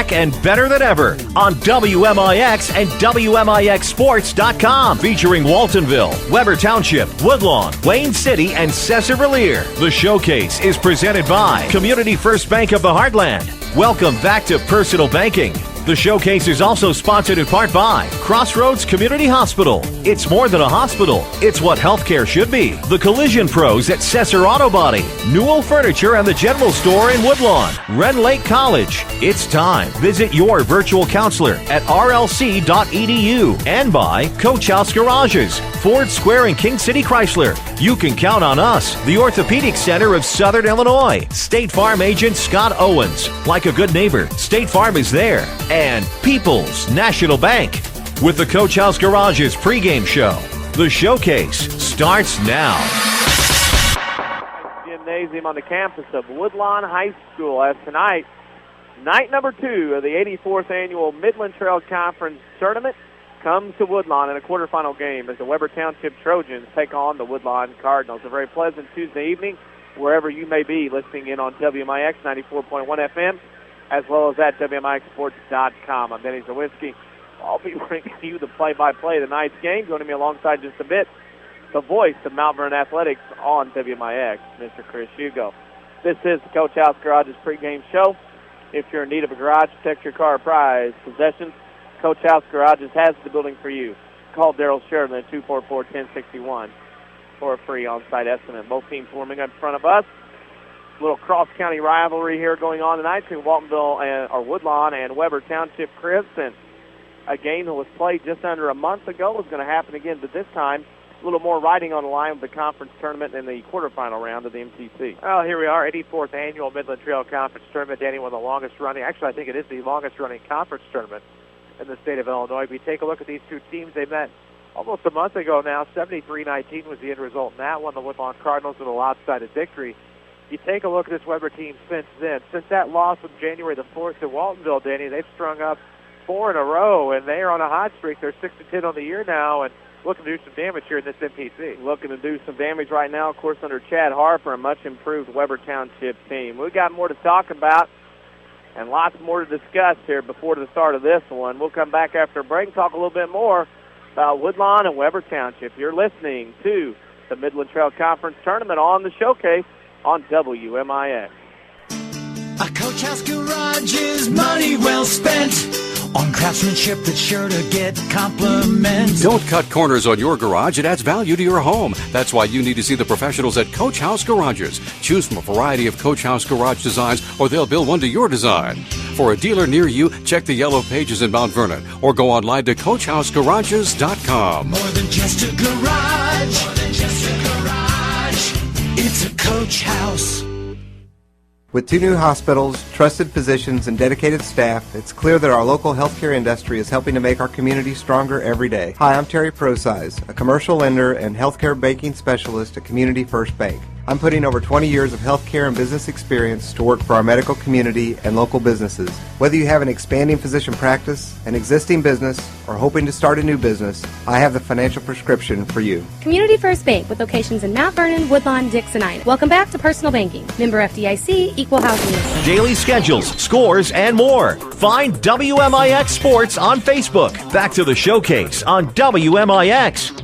back and better than ever on WMIX and WMIXsports.com. Featuring Waltonville, Webber Township, Woodlawn, Wayne City, and Sesser-Valier. The showcase is presented by Community First Bank of the Heartland. Welcome back to Personal Banking. The showcase is also sponsored in part by Crossroads Community Hospital. It's more than a hospital. It's what healthcare should be. The Collision Pros at Sesser Auto Body. Newell Furniture and the General Store in Woodlawn. Ren Lake College. It's time. Visit your virtual counselor at rlc.edu. And by Coach House Garages. Ford Square and King City Chrysler. You can count on us. The Orthopedic Center of Southern Illinois. State Farm agent Scott Owens. Like a good neighbor, State Farm is there. And People's National Bank. With the Coach House Garages pregame show, the showcase starts now. Gymnasium on the campus of Woodlawn High School, as tonight, night number 2 of the 84th annual Midland Trail Conference Tournament comes to Woodlawn in a quarterfinal game as the Webber Township Trojans take on the Woodlawn Cardinals. A very pleasant Tuesday evening, wherever you may be listening in on WMIX 94.1 FM, as well as at WMIXsports.com. I'm Denny Czerwinski. I'll be bringing you the play-by-play of tonight's game. Joining me alongside just a bit, the voice of Mount Vernon Athletics on WMIX, Mr. Chris Hugo. This is the Coach House Garages pregame show. If you're in need of a garage, protect your car, prize, possessions, Coach House Garages has the building for you. Call Daryl Sheridan at 244-1061 for a free on-site estimate. Both teams warming up in front of us. Little cross-county rivalry here going on tonight between Woodlawn and Webber Township. Chris, and a game that was played just under a month ago is going to happen again, but this time a little more riding on the line with the conference tournament in the quarterfinal round of the MTC. Well, here we are, 84th annual Midland Trail Conference Tournament. Danny, one of the longest running, actually I think it is the longest running conference tournament in the state of Illinois. If you take a look at these two teams, they met almost a month ago now. 73-19 was the end result in that one. The Woodlawn Cardinals with a lopsided victory. You take a look at this Webber team since then. Since that loss on January the 4th to Waltonville, Danny, they've strung up 4 in a row, and they are on a hot streak. They're 6-10 on the year now, and looking to do some damage here in this MTC. Looking to do some damage right now, of course, under Chad Harper, a much-improved Webber Township team. We've got more to talk about and lots more to discuss here before the start of this one. We'll come back after a break and talk a little bit more about Woodlawn and Webber Township. You're listening to the Midland Trail Conference Tournament on the showcase on WMIX. A Coach House Garage is money well spent on craftsmanship that's sure to get compliments. Don't cut corners on your garage. It adds value to your home. That's why you need to see the professionals at Coach House Garages. Choose from a variety of Coach House Garage designs, or they'll build one to your design. For a dealer near you, check the yellow pages in Mount Vernon or go online to CoachHouseGarages.com. More than just a garage. More than just a garage. It's a Coach House. With 2 new hospitals, trusted physicians, and dedicated staff, it's clear that our local healthcare industry is helping to make our community stronger every day. Hi, I'm Terry Prosize, a commercial lender and healthcare banking specialist at Community First Bank. I'm putting over 20 years of healthcare and business experience to work for our medical community and local businesses. Whether you have an expanding physician practice, an existing business, or hoping to start a new business, I have the financial prescription for you. Community First Bank with locations in Mount Vernon, Woodlawn, Dix, and Ina. Welcome back to Personal Banking. Member FDIC, Equal Housing. Daily schedules, scores, and more. Find WMIX Sports on Facebook. Back to the showcase on WMIX.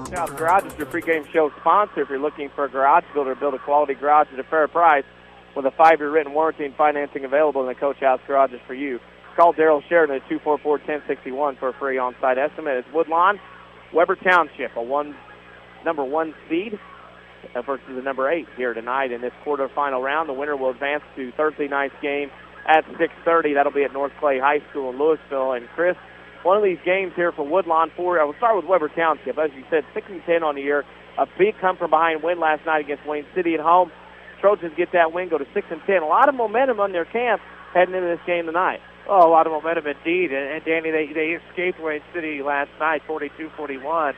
House Garage is your pregame show sponsor. If you're looking for a garage builder, build a quality garage at a fair price with a 5-year written warranty and financing available in the Coach House Garage is for you. Call Daryl Sheridan at 244-1061 for a free on-site estimate. It's Woodlawn, Webber Township, number 1 seed versus the number 8 here tonight in this quarterfinal round. The winner will advance to Thursday night's game at 6:30. That'll be at North Clay High School in Louisville. And Chris, one of these games here for Woodlawn. I will start with Webber Township. As you said, 6-10 on the year. A big come-from-behind win last night against Wayne City at home. Trojans get that win, go to 6-10. A lot of momentum on their camp heading into this game tonight. Oh, a lot of momentum indeed. And Danny, they escaped Wayne City last night, 42-41,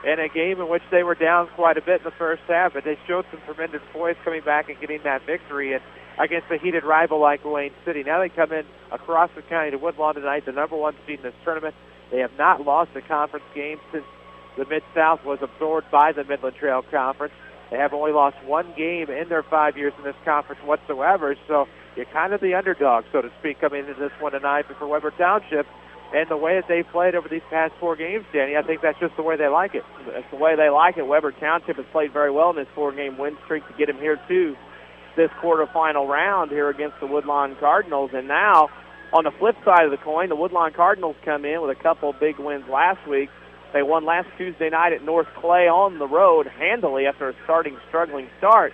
in a game in which they were down quite a bit in the first half, but they showed some tremendous poise coming back and getting that victory and against a heated rival like Wayne City. Now they come in across the county to Woodlawn tonight, the number 1 seed in this tournament. They have not lost a conference game since the Mid-South was absorbed by the Midland Trail Conference. They have only lost 1 game in their 5 years in this conference whatsoever, so you're kind of the underdog, so to speak, coming into this one tonight for Webber Township. And the way that they've played over these past 4 games, Danny, I think that's just the way they like it. That's the way they like it. Webber Township has played very well in this 4-game win streak to get him here to this quarterfinal round here against the Woodlawn Cardinals. And now, on the flip side of the coin, the Woodlawn Cardinals come in with a couple big wins last week. They won last Tuesday night at North Clay on the road handily after a struggling start.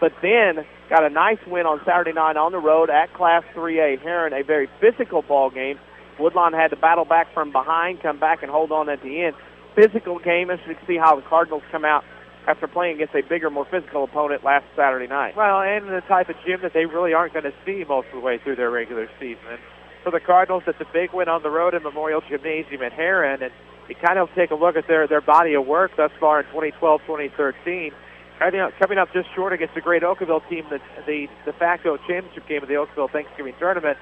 But then got a nice win on Saturday night on the road at Class 3A Heron, a very physical ball game. Woodlawn had to battle back from behind, come back and hold on at the end. Physical game, as you can see how the Cardinals come out after playing against a bigger, more physical opponent last Saturday night. Well, and the type of gym that they really aren't going to see most of the way through their regular season. And for the Cardinals, it's a big win on the road in Memorial Gymnasium at Heron, and you kind of take a look at their body of work thus far in 2012-2013. Coming up just short against the great Oakville team, the de facto championship game of the Oakville Thanksgiving Tournament.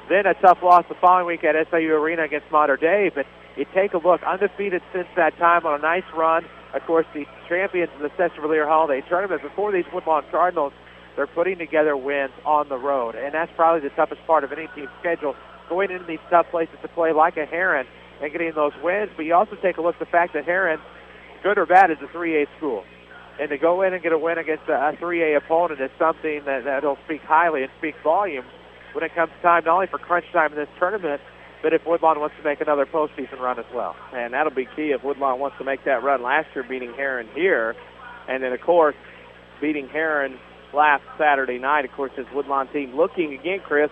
Then a tough loss the following week at SIU Arena against Mater Dei. But you take a look, undefeated since that time on a nice run. Of course, the champions in the Sesser-Valier Holiday Tournament. Before these Woodlawn Cardinals, they're putting together wins on the road. And that's probably the toughest part of any team's schedule, going into these tough places to play like a Heron and getting those wins. But you also take a look at the fact that Heron, good or bad, is a 3A school. And to go in and get a win against a 3A opponent is something that'll speak highly and speak volumes when it comes time not only for crunch time in this tournament, but if Woodlawn wants to make another postseason run as well. And that'll be key if Woodlawn wants to make that run. Last year beating Heron here, and then, of course, beating Heron last Saturday night. Of course, this Woodlawn team looking again, Chris.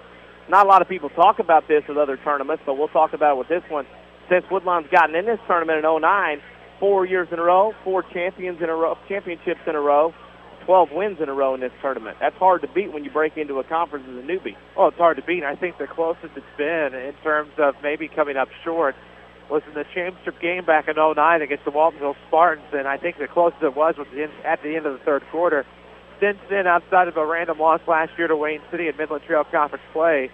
Not a lot of people talk about this with other tournaments, but we'll talk about it with this one. Since Woodlawn's gotten in this tournament in 2009, 4 years in a row, 4 championships in a row, 12 wins in a row in this tournament. That's hard to beat when you break into a conference as a newbie. Well, it's hard to beat. I think the closest it's been in terms of maybe coming up short was in the championship game back in 2009 against the Waltonville Spartans, and I think the closest it was at the end of the third quarter. Since then, outside of a random loss last year to Wayne City in Midland Trail Conference play,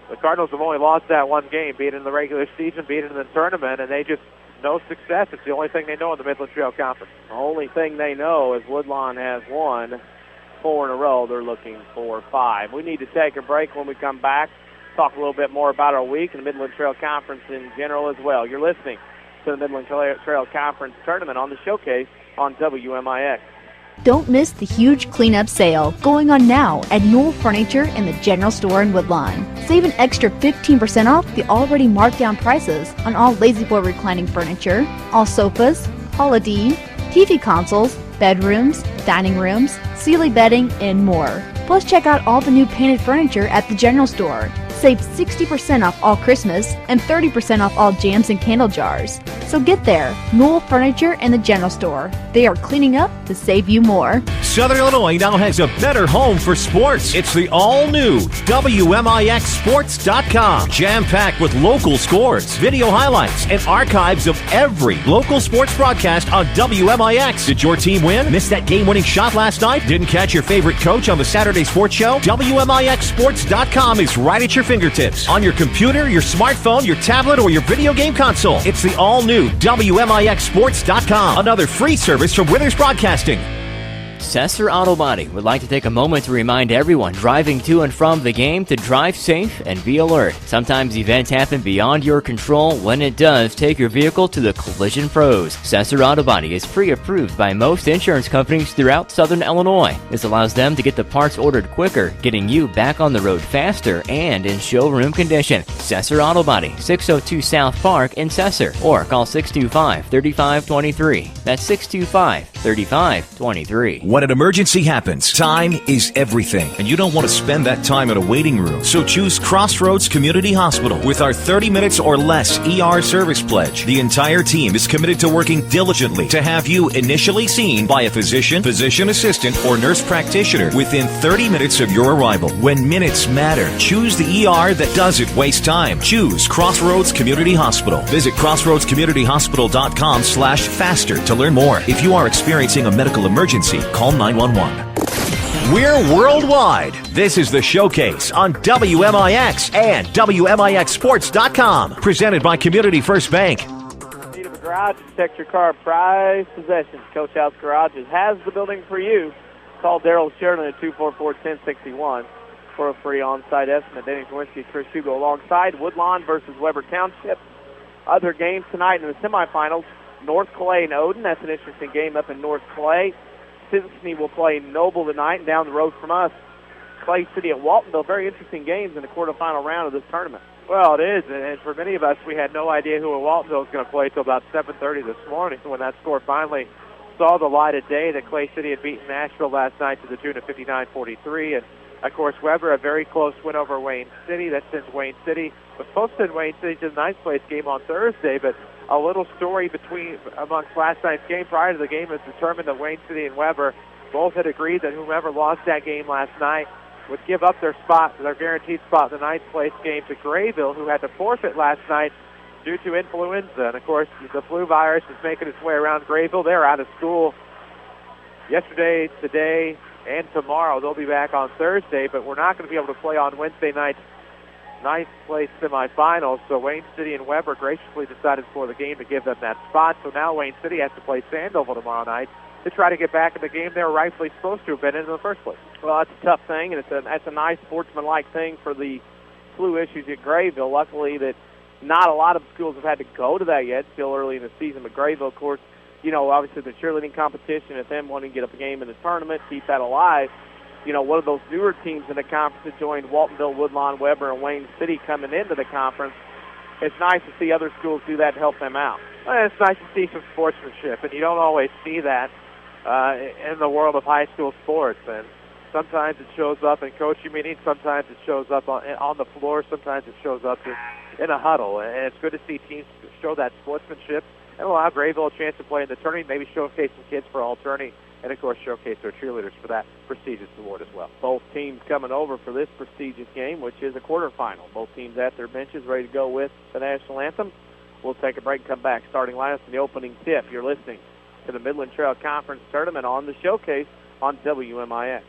the Cardinals have only lost that one game, beat it in the regular season, beat it in the tournament, and they just no success. It's the only thing they know in the Midland Trail Conference. The only thing they know is Woodlawn has won 4 in a row. They're looking for 5. We need to take a break. When we come back, talk a little bit more about our week and the Midland Trail Conference in general as well. You're listening to the Midland Trail Conference Tournament on the Showcase on WMIX. Don't miss the huge cleanup sale going on now at Newell Furniture in the General Store in Woodlawn. Save an extra 15% off the already marked down prices on all La-Z-Boy reclining furniture, all sofas, holiday, TV consoles, bedrooms, dining rooms, Sealy bedding, and more. Plus, check out all the new painted furniture at the General Store. Save 60% off all Christmas and 30% off all jams and candle jars. So get there, Newell Furniture and the General Store. They are cleaning up to save you more. Southern Illinois now has a better home for sports. It's the all-new WMIXsports.com. Jam-packed with local scores, video highlights, and archives of every local sports broadcast on WMIX. Did your team win? Missed that game-winning shot last night? Didn't catch your favorite coach on the Saturday Sports Show? WMIXsports.com is right at your fingertips. On your computer, your smartphone, your tablet, or your video game console. It's the all-new WMIXsports.com. Another free service from Withers Broadcasting. Sesser Auto Body would like to take a moment to remind everyone driving to and from the game to drive safe and be alert. Sometimes events happen beyond your control. When it does, take your vehicle to the Collision Pros. Sesser Auto Body is pre-approved by most insurance companies throughout Southern Illinois. This allows them to get the parts ordered quicker, getting you back on the road faster and in showroom condition. Sesser Auto Body, 602 South Park in Sesser, or call 625-3523. That's 625-3523. When an emergency happens, time is everything, and you don't want to spend that time in a waiting room. So choose Crossroads Community Hospital with our 30 minutes or less ER service pledge. The entire team is committed to working diligently to have you initially seen by a physician, physician assistant, or nurse practitioner within 30 minutes of your arrival. When minutes matter, choose the ER that doesn't waste time. Choose Crossroads Community Hospital. Visit crossroadscommunityhospital.com/faster to learn more. If you are experiencing a medical emergency, call 911. We're worldwide. This is the Showcase on WMIX and WMIXsports.com. Presented by Community First Bank. Need of a garage to protect your car, prized possessions. Coach House Garages has the building for you. Call Daryl Sheridan at 244-1061. for a free onside estimate. Danny Czerwinski, Chris Hugo alongside. Woodlawn versus Webber Township. Other games tonight in the semifinals. North Clay and Odin. That's an interesting game up in North Clay. Sisney will play Noble tonight, and down the road from us, Clay City at Waltonville. Very interesting games in the quarterfinal round of this tournament. Well, it is, and for many of us, we had no idea who Waltonville was going to play until about 7:30 this morning when that score finally saw the light of day that Clay City had beaten Nashville last night to the tune of 59-43. And, of course, Webber, a very close win over Wayne City. That sends Wayne City, was supposed to send Wayne City to the ninth place game on Thursday, but a little story amongst last night's game prior to the game has determined that Wayne City and Webber both had agreed that whomever lost that game last night would give up their guaranteed spot in the ninth place game to Grayville, who had to forfeit last night due to influenza. And, of course, the flu virus is making its way around Grayville. They're out of school yesterday, today, and tomorrow. They'll be back on Thursday, but we're not going to be able to play on Wednesday night's ninth place semifinals. So Wayne City and Webber graciously decided for the game to give them that spot. So now Wayne City has to play Sandoval tomorrow night to try to get back in the game they were rightfully supposed to have been in the first place. Well, that's a tough thing, and that's a nice sportsmanlike thing for the flu issues at Grayville. Luckily that not a lot of schools have had to go to that yet, still early in the season. But Grayville, of course, obviously the cheerleading competition, and them wanting to get up a game in the tournament, keep that alive. One of those newer teams in the conference that joined Waltonville, Woodlawn, Webber, and Wayne City coming into the conference. It's nice to see other schools do that to help them out. Well, it's nice to see some sportsmanship, and you don't always see that in the world of high school sports. And sometimes it shows up in coaching meetings, sometimes it shows up on the floor, sometimes it shows up in a huddle. And it's good to see teams show that sportsmanship and allow Grayville a chance to play in the tourney, maybe showcase some kids for all tourney, and, of course, showcase their cheerleaders for that prestigious award as well. Both teams coming over for this prestigious game, which is a quarterfinal. Both teams at their benches ready to go with the national anthem. We'll take a break and come back. Starting lineups in the opening tip. You're listening to the Midland Trail Conference Tournament on the Showcase on WMIX.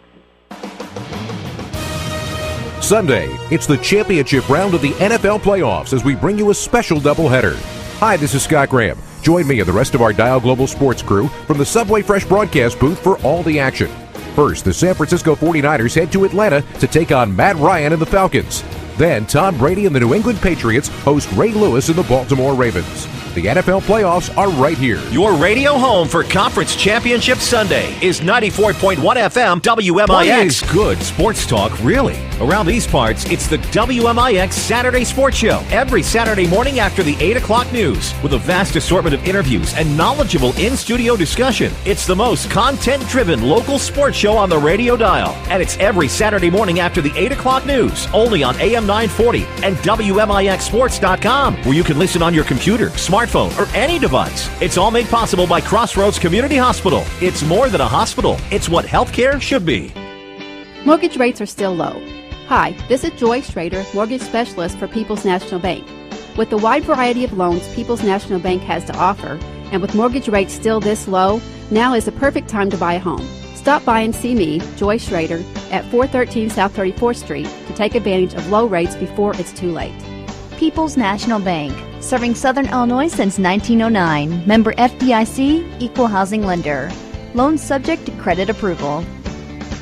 Sunday, it's the championship round of the NFL playoffs as we bring you a special doubleheader. Hi, this is Scott Graham. Join me and the rest of our Dial Global Sports crew from the Subway Fresh broadcast booth for all the action. First, the San Francisco 49ers head to Atlanta to take on Matt Ryan and the Falcons. Then, Tom Brady and the New England Patriots host Ray Lewis and the Baltimore Ravens. The NFL playoffs are right here. Your radio home for Conference Championship Sunday is 94.1 FM WMIX. Good sports talk, really. Around these parts, it's the WMIX Saturday Sports Show. Every Saturday morning after the 8 o'clock news. With a vast assortment of interviews and knowledgeable in-studio discussion. It's the most content-driven local sports show on the radio dial. And it's every Saturday morning after the 8 o'clock news. Only on AM 940 and WMIXSports.com, where you can listen on your computer, smartphone, or any device. It's all made possible by Crossroads Community Hospital. It's more than a hospital. It's what healthcare should be. Mortgage rates are still low. Hi, this is Joy Schrader, mortgage specialist for People's National Bank. With the wide variety of loans People's National Bank has to offer, and with mortgage rates still this low, now is the perfect time to buy a home. Stop by and see me, Joy Schrader, at 413 South 34th Street to take advantage of low rates before it's too late. People's National Bank, serving Southern Illinois since 1909. Member FDIC, equal housing lender. Loans subject to credit approval.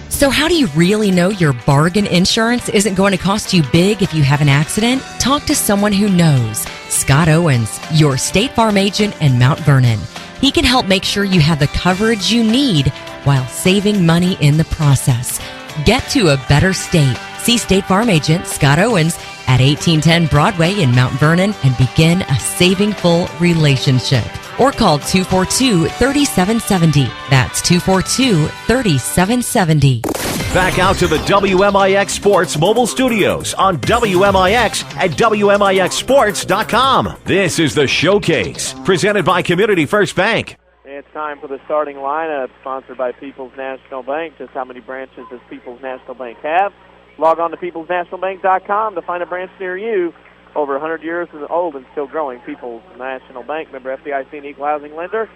So how do you really know your bargain insurance isn't going to cost you big if you have an accident? Talk to someone who knows. Scott Owens, your State Farm agent in Mount Vernon. He can help make sure you have the coverage you need while saving money in the process. Get to a better state. See State Farm agent Scott Owens at 1810 Broadway in Mount Vernon and begin a saving full relationship. Or call 242-3770. That's 242-3770. Back out to the WMIX Sports mobile studios on WMIX at WMIXSports.com. This is the Showcase, presented by Community First Bank. It's time for the starting lineup, sponsored by People's National Bank. Just how many branches does People's National Bank have? Log on to peoplesnationalbank.com to find a branch near you. Over 100 years old and still growing. People's National Bank, member FDIC and equal housing lender.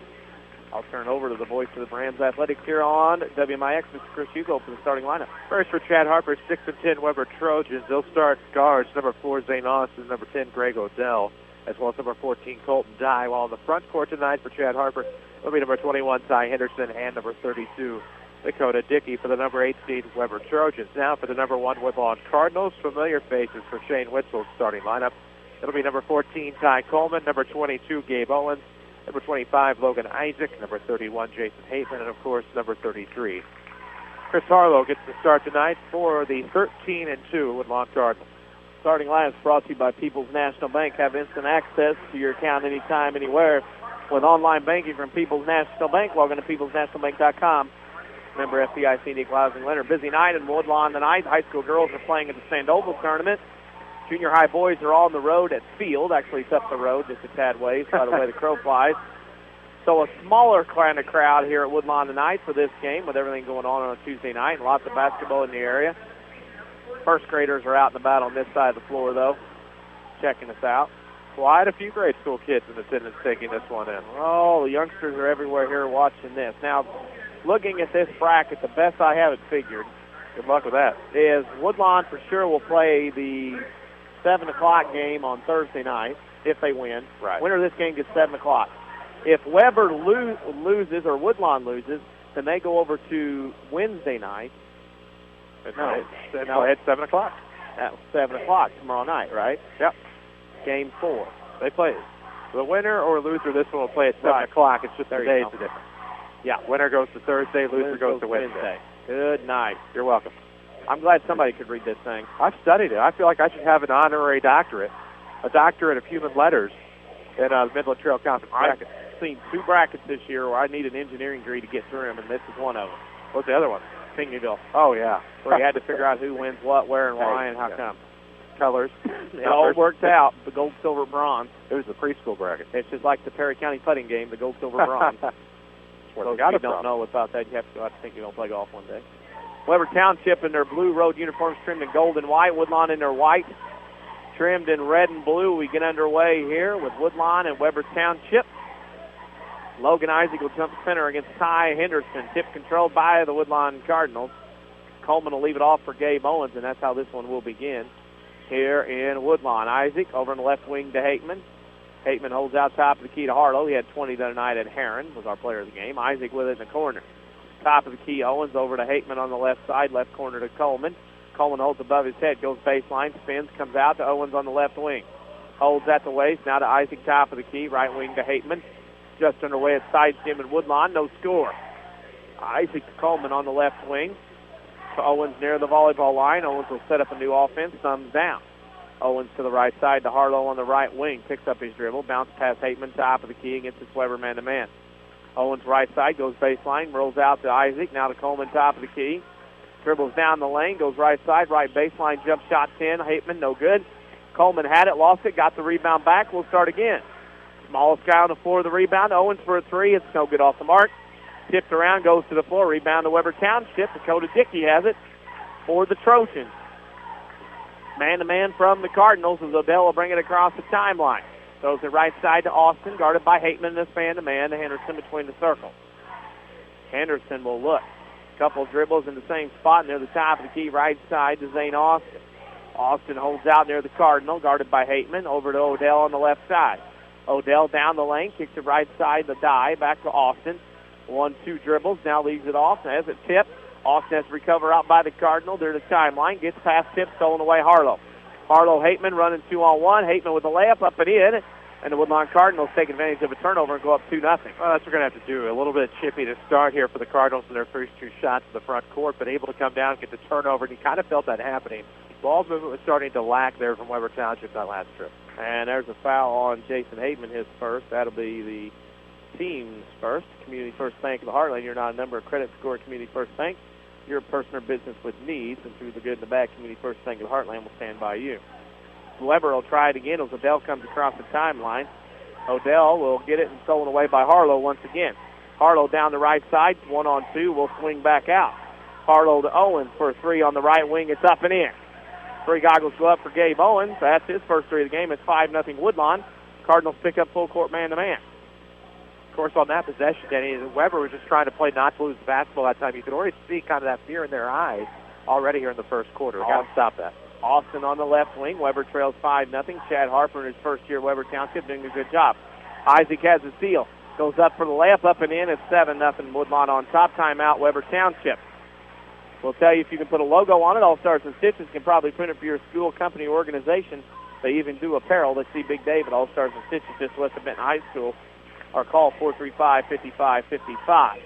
I'll turn over to the voice of the Brands Athletics here on WMIX, Mr. Chris Hugo, for the starting lineup. First for Chad Harper, 6 and 10 Webber Trojans. They'll start guards, number 4 Zane Austin, number 10 Greg Odell, as well as number 14 Colton Dye. While in the front court tonight for Chad Harper will be number 21 Ty Henderson and number 32 Dakota Dickey for the number 8 seed Webber Trojans. Now for the number 1 Woodlawn Cardinals, familiar faces for Shane Witzel's starting lineup. It'll be number 14 Ty Coleman, number 22 Gabe Owens, number 25 Logan Isaac, number 31 Jason Hateman, and of course number 33 Chris Harlow gets the start tonight for the 13-2 Woodlawn Cardinals. Starting lineup is brought to you by People's National Bank. Have instant access to your account anytime, anywhere with online banking from People's National Bank. Log on to peoplesnationalbank.com. Member FDIC and Equal Housing Lender. Busy night in Woodlawn tonight. High school girls are playing at the Sandoval tournament. Junior high boys are on the road at Field. Actually, it's up the road just a tad ways by the way the crow flies. So a smaller kind of crowd here at Woodlawn tonight for this game with everything going on a Tuesday night. Lots of basketball in the area. First graders are out and about on this side of the floor, though, checking us out. Quite a few grade school kids in attendance taking this one in. Oh, the youngsters are everywhere here watching this. Now, looking at this bracket, the best I have it figured, good luck with that, is Woodlawn for sure will play the 7 o'clock game on Thursday night if they win. Right. Winner of this game gets 7 o'clock. If Webber loses or Woodlawn loses, then they go over to Wednesday night. It's 7 o'clock. At 7 o'clock tomorrow night, right? Yep. Game 4. They play the winner or loser. This one will play at 7 o'clock. It's just the days are different. Yeah. Winner goes to Thursday, loser goes to Wednesday. Good night. You're welcome. I'm glad somebody could read this thing. I've studied it. I feel like I should have an honorary doctorate, a doctorate of human letters in Midland Trail Conference bracket. I've seen 2 brackets this year where I need an engineering degree to get through them, and this is one of them. What's the other one? Pinckneyville. Oh, yeah. Where you had to figure out who wins what, where, and why, and how come. Colors. It all worked out. The gold, silver, bronze. It was the preschool bracket. It's just like the Perry County putting game, the gold, silver, bronze. Those of you don't know about that, you have to go out to Pinckneyville and play golf one day. Webber Township in their blue road uniforms trimmed in gold and white. Woodlawn in their white, trimmed in red and blue. We get underway here with Woodlawn and Webber Township. Logan Isaac will jump center against Ty Henderson. Tip controlled by the Woodlawn Cardinals. Coleman will leave it off for Gabe Owens, and that's how this one will begin here in Woodlawn. Isaac over in the left wing to Hateman. Hateman holds out top of the key to Harlow. He had 20 the other night at Heron, was our player of the game. Isaac with it in the corner. Top of the key, Owens over to Hateman on the left side, left corner to Coleman. Coleman holds above his head, goes baseline, spins, comes out to Owens on the left wing. Holds at the waist, now to Isaac, top of the key, right wing to Hateman. Just underway at Sides Gym in Woodlawn, no score. Isaac to Coleman on the left wing. To Owens near the volleyball line. Owens will set up a new offense, thumbs down. Owens to the right side to Harlow on the right wing. Picks up his dribble, bounce past Hateman, top of the key against his Webber man-to-man. Owens right side, goes baseline, rolls out to Isaac, now to Coleman, top of the key. Dribbles down the lane, goes right side, right baseline, jump shot 10. Hateman, no good. Coleman had it, lost it, got the rebound back. We'll start again. Smallest guy on the floor of the rebound. Owens for a 3. It's no good off the mark. Tipped around, goes to the floor. Rebound to Webber Township. Dakota Dickey has it for the Trojans. Man-to-man from the Cardinals as Odell will bring it across the timeline. Throws it right side to Austin, guarded by Hateman. This man-to-man to Henderson between the circles. Henderson will look. Couple dribbles in the same spot near the top of the key, right side to Zane Austin. Austin holds out near the Cardinal, guarded by Hateman. Over to Odell on the left side. Odell down the lane, kicks it right side, the die, back to Austin. 1-2 dribbles, now leaves it off. As it tipped, Austin has to recover out by the Cardinal. They're the timeline, gets past tip, stolen away Harlow. Harlow, Hateman running 2-on-1. Hateman with the layup up and in. And the Woodlawn Cardinals take advantage of a turnover and go up 2-0. Well, that's what we're going to have to do. A little bit chippy to start here for the Cardinals in their first 2 shots to the front court, but able to come down and get the turnover, and you kind of felt that happening. Ball movement was starting to lack there from Webber Township that last trip. And there's a foul on Jason Hateman, his first. That'll be the team's first. Community First Bank of the Heartland. You're not a number of credit score at Community First Bank. You're a person or business with needs, and through the good and the bad, Community First Bank of the Heartland will stand by you. Webber will try it again as Odell comes across the timeline. Odell will get it and stolen away by Harlow once again. Harlow down the right side, 1-on-2, will swing back out. Harlow to Owens for a 3 on the right wing. It's up and in. 3 goggles go up for Gabe Owens. That's his first 3 of the game. It's 5-0 Woodlawn. Cardinals pick up full court man-to-man. Of course, on that possession, Denny, Webber was just trying to play not to lose the basketball that time. You could already see kind of that fear in their eyes already here in the first quarter. Got to stop that. Austin on the left wing. Webber trails 5-0. Chad Harper in his first year at Webber Township doing a good job. Isaac has a steal. Goes up for the layup, up and in. It's 7-0 Woodlawn on top. Timeout, Webber Township. We'll tell you if you can put a logo on it. All Stars and Stitches can probably print it for your school, company, or organization. They even do apparel. Let's see Big Dave at All Stars and Stitches just west of Benton High School. Or call 435-5555.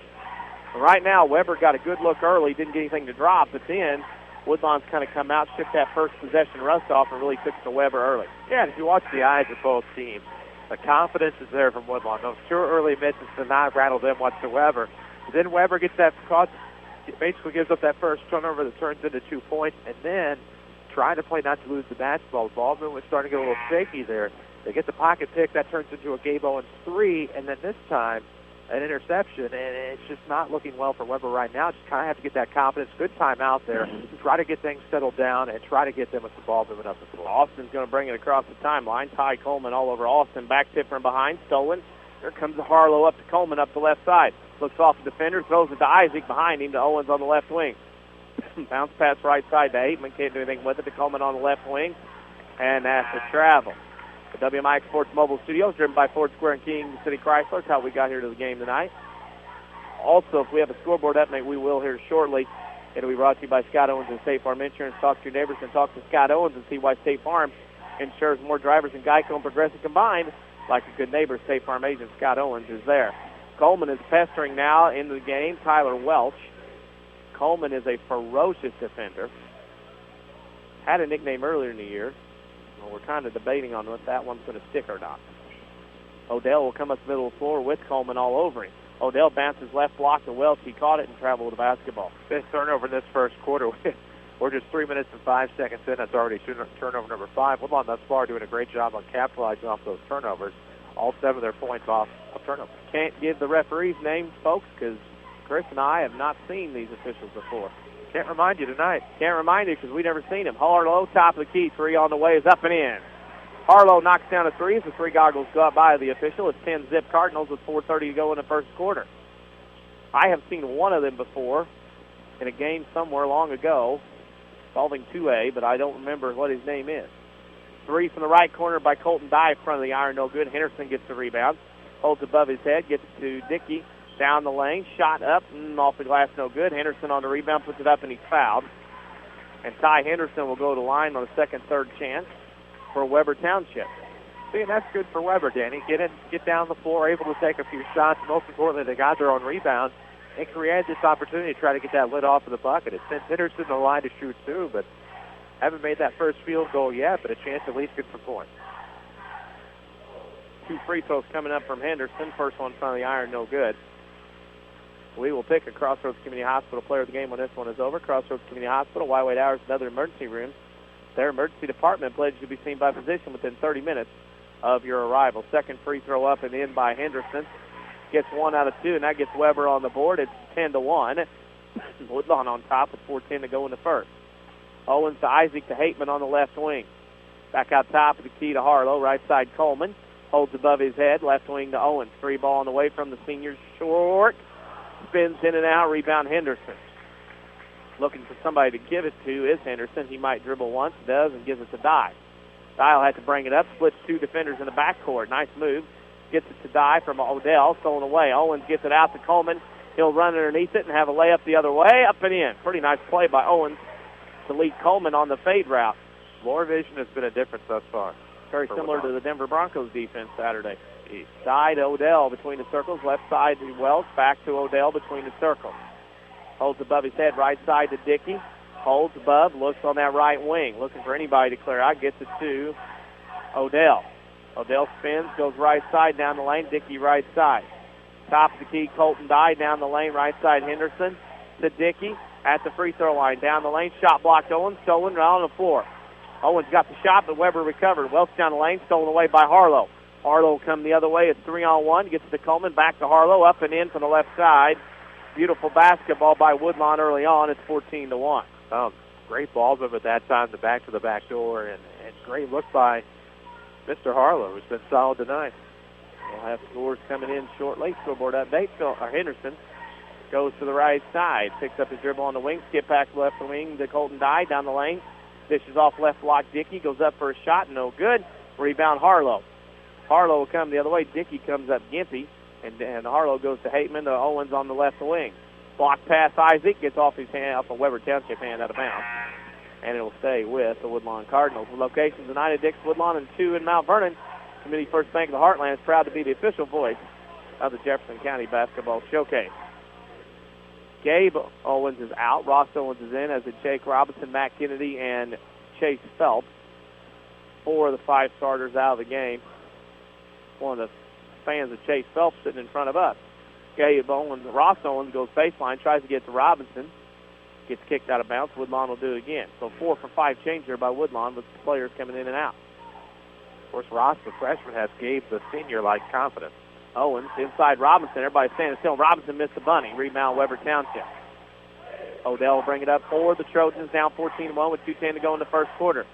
Right now, Webber got a good look early. Didn't get anything to drop, but then Woodlawn's kind of come out, shook that first possession rust off, and really took it to Webber early. Yeah, and if you watch the eyes of both teams, the confidence is there from Woodlawn. Those sure early misses did not rattle them whatsoever. Then Webber gets that caught. It basically gives up that first turnover that turns into 2 points, and then trying to play not to lose the basketball. The ball movement was starting to get a little shaky there. They get the pocket pick. That turns into a Gabe Owens 3, and then this time an interception, and it's just not looking well for Webber right now. Just kind of have to get that confidence. Good time out there. Try to get things settled down and try to get them with the ball moving up the floor. Austin's going to bring it across the timeline. Ty Coleman all over Austin. Back tip from behind. Stolen. Here comes the Harlow up to Coleman up the left side. Looks off the defender. Throws it to Isaac behind him to Owens on the left wing. Bounce pass right side to Aitman. Can't do anything with it to Coleman on the left wing. And that's a travel. The WMIX Sports Mobile Studios, driven by Ford Square and King City Chrysler. That's how we got here to the game tonight. Also, if we have a scoreboard update, we will here shortly. It'll be brought to you by Scott Owens and State Farm Insurance. Talk to your neighbors and talk to Scott Owens and see why State Farm insures more drivers than Geico and Progressive combined. Like a good neighbor, State Farm agent Scott Owens is there. Coleman is pestering now into the game Tyler Welch. Coleman is a ferocious defender. Had a nickname earlier in the year. Well, we're kind of debating on if that one's going to stick or not. Odell will come up the middle of the floor with Coleman all over him. Odell bounces left block to Welch. He caught it and traveled with the basketball. Fifth turnover in this first quarter. We're just 3 minutes and 5 seconds in. That's already turnover number 5. Woodlawn thus far doing a great job on capitalizing off those turnovers. All 7 of their points off of turnovers. Can't give the referees' names, folks, because Chris and I have not seen these officials before. Can't remind you tonight. Can't remind you because we've never seen him. Harlow, top of the key. 3 on the way is up and in. Harlow knocks down a 3 as the 3 goggles go up by the official. It's 10-zip Cardinals with 4:30 to go in the first quarter. I have seen one of them before in a game somewhere long ago, solving 2A, but I don't remember what his name is. 3 from the right corner by Colton Dye in front of the iron, no good. Henderson gets the rebound, holds above his head, gets to Dickey, down the lane, shot up, off the glass, no good. Henderson on the rebound, puts it up, and he's fouled. And Ty Henderson will go to the line on a second, third chance for Webber Township. See, and that's good for Webber, Danny. Get down the floor, able to take a few shots. Most importantly, they got their own rebound and created this opportunity to try to get that lid off of the bucket. It sent Henderson to the line to shoot 2, but haven't made that first field goal yet, but a chance to at least get some points. 2 free throws coming up from Henderson. First one in front of the iron, no good. We will pick a Crossroads Community Hospital player of the game when this one is over. Crossroads Community Hospital, Wide Hours, and other emergency rooms. Their emergency department pledged to be seen by physician within 30 minutes of your arrival. Second free throw up and in by Henderson. Gets 1 out of 2, and that gets Webber on the board. It's 10-1. Woodlawn on top with 4:10 to go in the first. Owens to Isaac to Hateman on the left wing. Back out top of the key to Harlow. Right side Coleman. Holds above his head. Left wing to Owens. 3 ball on the way from the senior. Short. Spins in and out. Rebound Henderson. Looking for somebody to give it to is Henderson. He might dribble once. Does and gives it to Dye. Dye will have to bring it up. Splits 2 defenders in the backcourt. Nice move. Gets it to Dye from Odell. Stolen away. Owens gets it out to Coleman. He'll run underneath it and have a layup the other way. Up and in. Pretty nice play by Owens to lead Coleman on the fade route. Floor vision has been a difference thus far. Very similar to the Denver Broncos defense Saturday. Dye to Odell between the circles. Left side to Welch. Back to Odell between the circles. Holds above his head. Right side to Dickey. Holds above. Looks on that right wing. Looking for anybody to clear out. Gets it to Odell. Odell spins. Goes right side down the lane. Dickey right side. Top of the key. Colton Dye down the lane. Right side Henderson to Dickey. At the free throw line. Down the lane. Shot blocked Owens. Stolen right on the floor. Owens got the shot, but Webber recovered. Welch down the lane. Stolen away by Harlow. Harlow will come the other way. It's 3-on-1. Gets to Coleman. Back to Harlow. Up and in from the left side. Beautiful basketball by Woodlawn early on. It's 14-1. Great ball move at that time. The back to the back door. And great look by Mr. Harlow, who's been solid tonight. We'll have scores coming in shortly. Scoreboard update. Henderson goes to the right side. Picks up his dribble on the wing. Skip back left wing to Colton Dye. Down the lane. Dishes off left block. Dickey goes up for a shot. No good. Rebound Harlow. Harlow will come the other way. Dickey comes up gimpy And Harlow goes to Hateman to Owens on the left wing. Block pass, Isaac gets off his hand, off a Webber Township hand out of bounds. And it'll stay with the Woodlawn Cardinals. With locations tonight at Dix, Woodlawn, and 2 in Mount Vernon, Community First Bank of the Heartland is proud to be the official voice of the Jefferson County Basketball Showcase. Gabe Owens is out. Ross Owens is in, as did Jake Robinson, Matt Kennedy, and Chase Phelps. 4 of the 5 starters out of the game. One of the fans of Chase Phelps sitting in front of us. Gabe Owens, Ross Owens goes baseline, tries to get to Robinson. Gets kicked out of bounds. Woodlawn will do it again. So 4 for 5 change there by Woodlawn with players coming in and out. Of course, Ross, the freshman, has Gabe, the senior, like confidence. Owens inside Robinson. Everybody's standing still. Robinson missed the bunny. Rebound Webber Township. Odell will bring it up for the Trojans, down 14-1 with 2:10 to go in the first quarter.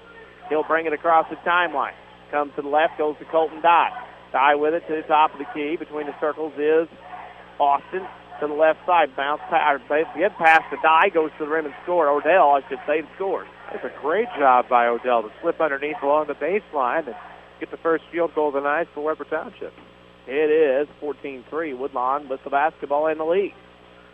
He'll bring it across the timeline. Comes to the left, goes to Colton Dye. Dye with it to the top of the key. Between the circles is Austin to the left side. Bounce pass, get past the Dye, goes to the rim and score. Odell, I should say, scores. That's a great job by Odell to slip underneath along the baseline and get the first field goal of the night for Webber Township. It is 14-3. Woodlawn with the basketball in the lead.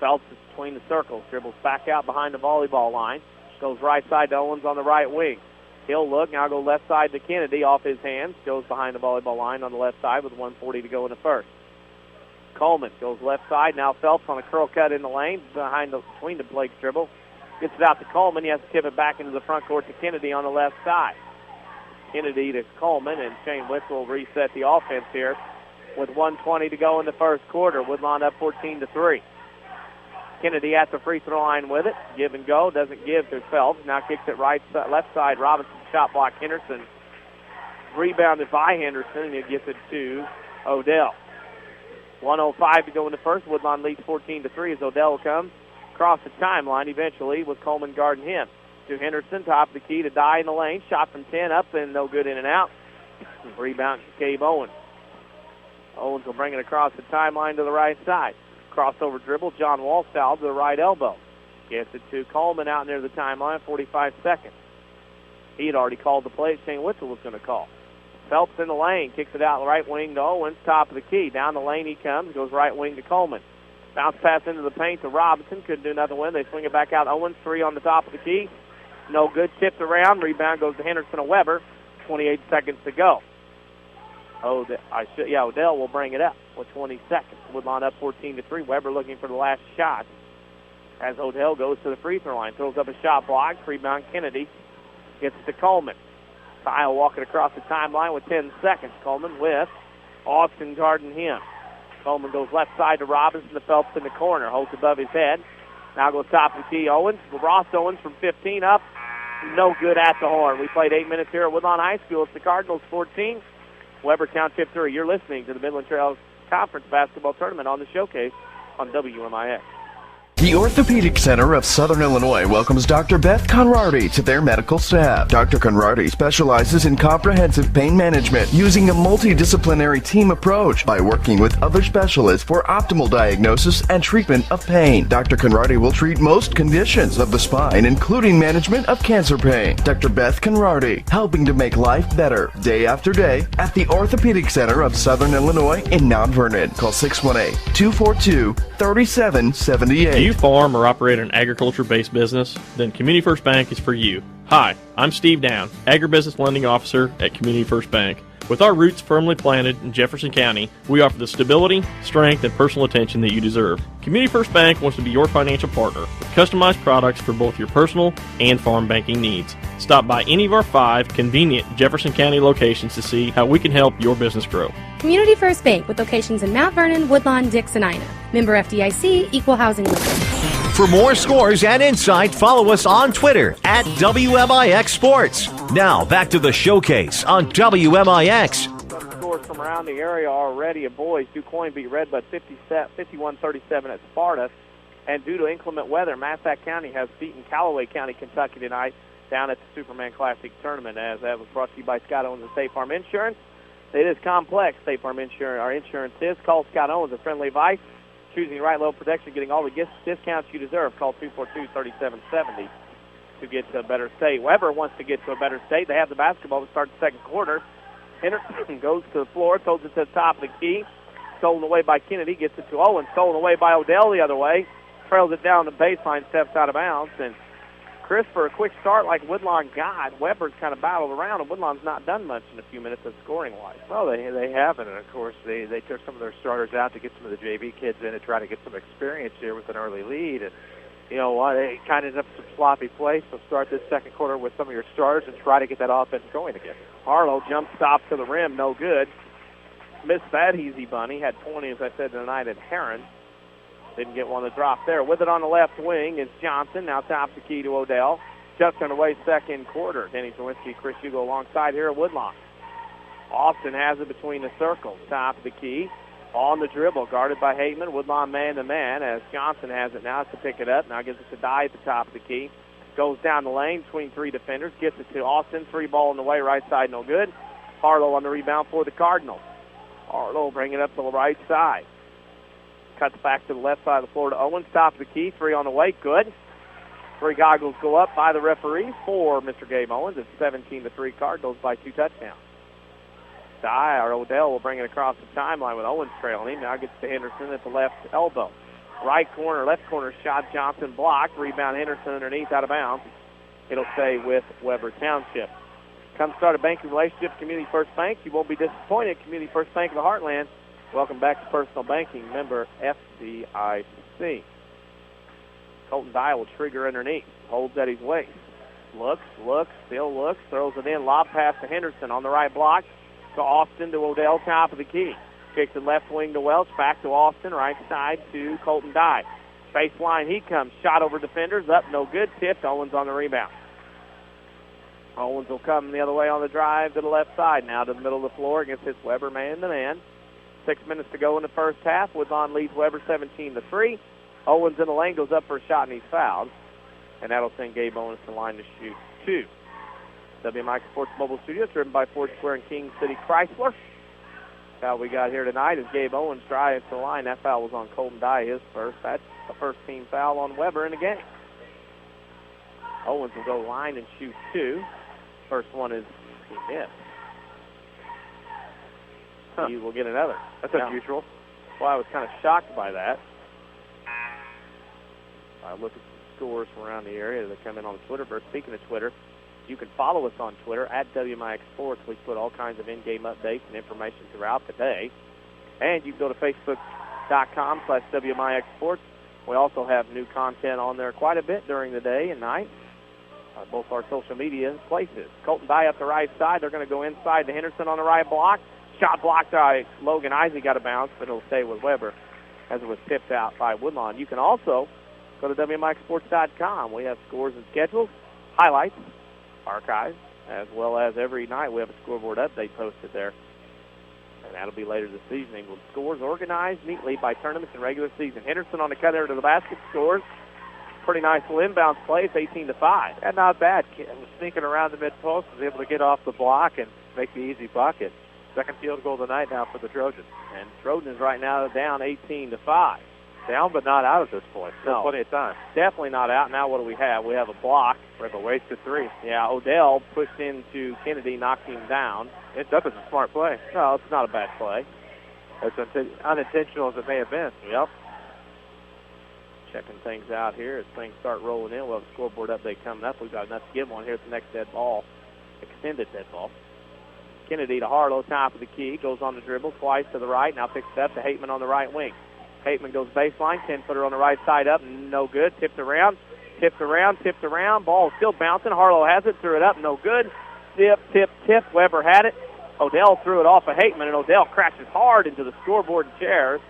Phelps is between the circles. Dribbles back out behind the volleyball line. Goes right side to Owens on the right wing. He'll look. Now go left side to Kennedy off his hands. Goes behind the volleyball line on the left side with 1:40 to go in the first. Coleman goes left side. Now Phelps on a curl cut in the lane between the Blake's dribble. Gets it out to Coleman. He has to tip it back into the front court to Kennedy on the left side. Kennedy to Coleman, and Shane Witz will reset the offense here with 1:20 to go in the first quarter. Woodlawn up 14-3. Kennedy at the free throw line with it. Give and go. Doesn't give to Phelps. Now kicks it left side. Robinson shot block Henderson. Rebounded by Henderson, and he gets it to Odell. 1:05 to go in the first. Woodlawn leads 14-3 as Odell comes across the timeline eventually with Coleman guarding him. To Henderson, top of the key to Dye in the lane. Shot from 10 up and no good in and out. Rebound Gabe Owens. Owens will bring it across the timeline to the right side. Crossover dribble. John Wallstyle to the right elbow. Gets it to Coleman out near the timeline. 45 seconds. He had already called the play. Shane Witzel was going to call. Phelps in the lane. Kicks it out the right wing to Owens. Top of the key. Down the lane he comes. Goes right wing to Coleman. Bounce pass into the paint to Robinson. Couldn't do nothing with it. They swing it back out. Owens, 3 on the top of the key. No good. Tipped around. Rebound goes to Henderson and Webber. 28 seconds to go. Odell will bring it up with 20 seconds. Woodlawn up 14-3. Webber looking for the last shot as Odell goes to the free throw line. Throws up a shot block. Rebound Kennedy. Gets to Coleman. Kyle walking across the timeline with 10 seconds. Coleman with Austin guarding him. Coleman goes left side to Robinson. The Phelps in the corner. Holds above his head. Now goes top of the key. Owens. Ross Owens from 15 up. No good at the horn. We played 8 minutes here at Woodlawn High School. It's the Cardinals 14. Webber Township 3. You're listening to the Midland Trail Conference Basketball Tournament on the Showcase on WMIX. The Orthopedic Center of Southern Illinois welcomes Dr. Beth Conrarty to their medical staff. Dr. Conrarty specializes in comprehensive pain management using a multidisciplinary team approach by working with other specialists for optimal diagnosis and treatment of pain. Dr. Conrarty will treat most conditions of the spine, including management of cancer pain. Dr. Beth Conrarty, helping to make life better day after day at the Orthopedic Center of Southern Illinois in Mount Vernon. Call 618-242-3778. Do you farm or operate an agriculture-based business? Then Community First Bank is for you. Hi, I'm Steve Down, Agribusiness Lending Officer at Community First Bank. With our roots firmly planted in Jefferson County, we offer the stability, strength, and personal attention that you deserve. Community First Bank wants to be your financial partner with customized products for both your personal and farm banking needs. Stop by any of our 5 convenient Jefferson County locations to see how we can help your business grow. Community First Bank with locations in Mount Vernon, Woodlawn, Dix, and Ina. Member FDIC, Equal Housing Lender. For more scores and insight, follow us on Twitter at WMIX Sports. Now, back to the Showcase on WMIX. Some scores from around the area already. A boys, DuQuoin beat Red Bud 51-37 at Sparta. And due to inclement weather, Massac County has beaten Callaway County, Kentucky tonight down at the Superman Classic Tournament, as that was brought to you by Scott Owens and State Farm Insurance. It is complex, State Farm Insurance. Our insurance is. Call Scott Owens, a friendly advice. Choosing the right level of protection, getting all the discounts you deserve. Call 242-3770 to get to a better state. Webber wants to get to a better state. They have the basketball to start the second quarter. Henderson goes to the floor, throws it to the top of the key. stolen away by Kennedy, gets it to Owens, stolen away by Odell the other way, trails it down the baseline, steps out of bounds, and Chris, for a quick start like Woodlawn got, Webber's kind of battled around, and Woodlawn's not done much in a few minutes of scoring-wise. Well, they haven't, and of course they took some of their starters out to get some of the JV kids in to try to get some experience here with an early lead. And you know what? It kind of ended up some sloppy play, so start this second quarter with some of your starters and try to get that offense going again. Harlow jump stop to the rim, no good. Missed that easy bunny. Had 20, as I said, tonight at Heron. Didn't get one to drop there. With it on the left wing is Johnson. Now top the key to Odell. Just underway second quarter. Denny Czerwinski, Chris Hugo alongside here at Woodlawn. Austin has it between the circles. Top of the key. On the dribble. Guarded by Hateman. Woodlawn man-to-man as Johnson has it now to pick it up. Now gives it to Dye at the top of the key. Goes down the lane between three defenders. Gets it to Austin. Three ball in the way. Right side, no good. Harlow on the rebound for the Cardinals. Harlow bring it up to the right side. Cuts back to the left side of the floor to Owens. Top of the key. Three on the way. Good. Three goggles go up by the referee for Mr. Gabe Owens. It's 17-3 Cardinals by 2 touchdowns. Dye or Odell will bring it across the timeline with Owens trailing him. Now gets to Henderson at the left elbow. Right corner, left corner shot. Johnson blocked. Rebound Henderson underneath out of bounds. It'll stay with Webber Township. Come start a banking relationship with Community First Bank. You won't be disappointed. Community First Bank of the Heartland. Welcome back to Personal Banking, member FDIC. Colton Dye will trigger underneath. Holds at his waist. Looks, still looks. Throws it in. Lob pass to Henderson on the right block. To Austin to Odell, top of the key. Kicks it left wing to Welch. Back to Austin. Right side to Colton Dye. Baseline he comes. Shot over defenders. Up, no good. Tipped. Owens on the rebound. Owens will come the other way on the drive to the left side. Now to the middle of the floor against his Webber man-to-man. 6 minutes to go in the first half. Woodlawn leads Webber 17-3. Owens in the lane goes up for a shot, and he's fouled. And that'll send Gabe Owens to the line to shoot 2. WMIX Sports Mobile Studios, driven by Ford Square and King City Chrysler. Foul we got here tonight is Gabe Owens drives to the line. That foul was on Colton Dye, his first. That's the first team foul on Webber in the game. Owens will go line and shoot 2. First one is he missed. He will get another. That's unusual. Well, I was kind of shocked by that. I look at the scores from around the area that come in on the Twitterverse. Speaking of Twitter, you can follow us on Twitter at WMIX Sports. We put all kinds of in-game updates and information throughout the day. And you can go to Facebook.com/WMIX Sports. We also have new content on there quite a bit during the day and night. Both our social media places. Colton Dye up the right side. They're going to go inside to Henderson on the right block. Shot blocked by Logan Isaac, got a bounce, but it'll stay with Webber as it was tipped out by Woodlawn. You can also go to WMIXsports.com. We have scores and schedules, highlights, archives, as well as every night we have a scoreboard update posted there. And that'll be later this evening with scores organized neatly by tournaments and regular season. Henderson on the cut over to the basket scores. Pretty nice little inbounds play. It's 18-5. And not bad. Was sneaking around the mid-post, was able to get off the block and make the easy bucket. Second field goal of the night now for the Trojans. And Trojan is right now down 18-5. Down but not out at this point. Still plenty of time. Definitely not out. Now what do we have? We have a block. We have a wasted 3. Yeah, Odell pushed into Kennedy, knocked him down. That was a smart play. No, it's not a bad play. As unintentional as it may have been. Yep. Checking things out here as things start rolling in. We'll have a scoreboard update coming up. We've got enough to give one here at the next dead ball. Extended dead ball. Kennedy to Harlow, top of the key. Goes on the dribble twice to the right. Now picks it up to Hateman on the right wing. Hateman goes baseline. 10-footer on the right side up. No good. Tipped around. Ball still bouncing. Harlow has it. Threw it up. No good. Tip. Webber had it. Odell threw it off of Hateman, and Odell crashes hard into the scoreboard and chairs.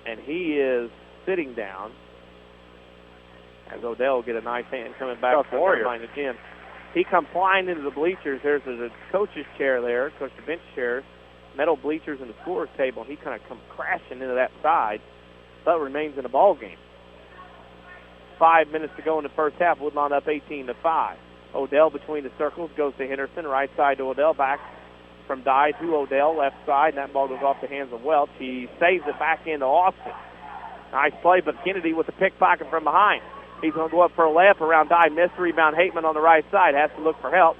And he is sitting down. As Odell will get a nice hand coming back from behind the 10. He comes flying into the bleachers. There's a coach's chair there, the bench chair, metal bleachers and the scorer's table, and he kind of comes crashing into that side, but remains in the ball game. 5 minutes to go in the first half. Woodlawn up 18-5. Odell between the circles goes to Henderson. Right side to Odell. Back from Dye to Odell. Left side. And that ball goes off the hands of Welch. He saves it back into Austin. Nice play, but Kennedy with the pickpocket from behind. He's going to go up for a layup around Dye. Missed rebound. Hateman on the right side. Has to look for help.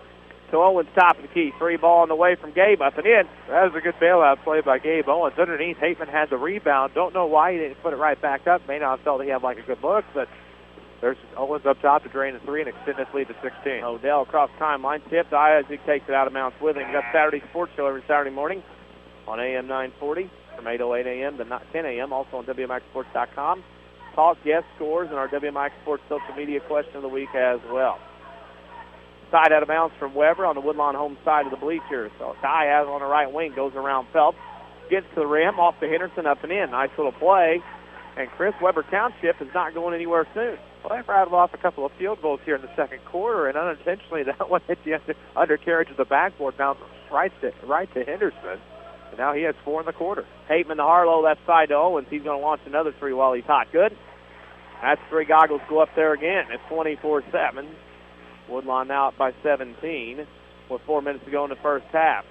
to Owens, top of the key. 3 ball on the way from Gabe, up and in. That was a good bailout play by Gabe Owens. Underneath, Hateman had the rebound. Don't know why he didn't put it right back up. May not have felt he had like a good look, but there's Owens up top to drain the 3 and extend this lead to 16. Odell across timeline, tipped. Isaac takes it out of bounds with him. You got Saturday Sports Show every Saturday morning on AM 940 from 8:08 a.m. to 10 a.m. Also on WMIXsports.com. Talk, guest scores, and our WMIX Sports social media question of the week as well. Side out of bounds from Webber on the Woodlawn home side of the bleachers. So Ty has it on the right wing, goes around Phelps, gets to the rim, off to Henderson, up and in. Nice little play. And Chris, Webber Township is not going anywhere soon. Well, they've rattled off a couple of field goals here in the second quarter, and unintentionally that one hit the undercarriage of the backboard, bounced right to Henderson. And now he has 4 in the quarter. Hateman to Harlow, left side to Owens. He's going to launch another 3 while he's hot. Good. That's 3 goggles go up there again. It's 24-7. Woodlawn now up by 17 with 4 minutes to go in the first half.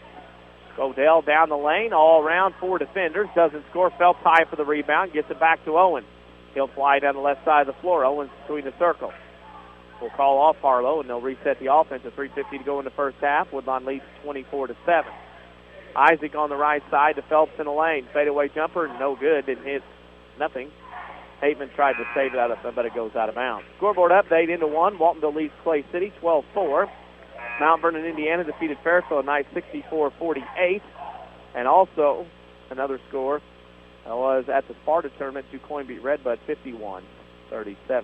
Odell down the lane, all around 4 defenders. Doesn't score. Phelps high for the rebound. Gets it back to Owens. He'll fly down the left side of the floor. Owens between the circle. We'll call off Harlow, and they'll reset the offense at 3:50 to go in the first half. Woodlawn leads 24-7. Isaac on the right side to Phelps in the lane. Fadeaway jumper, no good. Didn't hit nothing. Hateman tried to save it out of it, but it goes out of bounds. Scoreboard update into 1. Waltonville leads Clay City 12-4. Mount Vernon, Indiana defeated Fairfield tonight 64-48. And also another score was at the Sparta tournament. DuQuoin beat Redbud 51-37.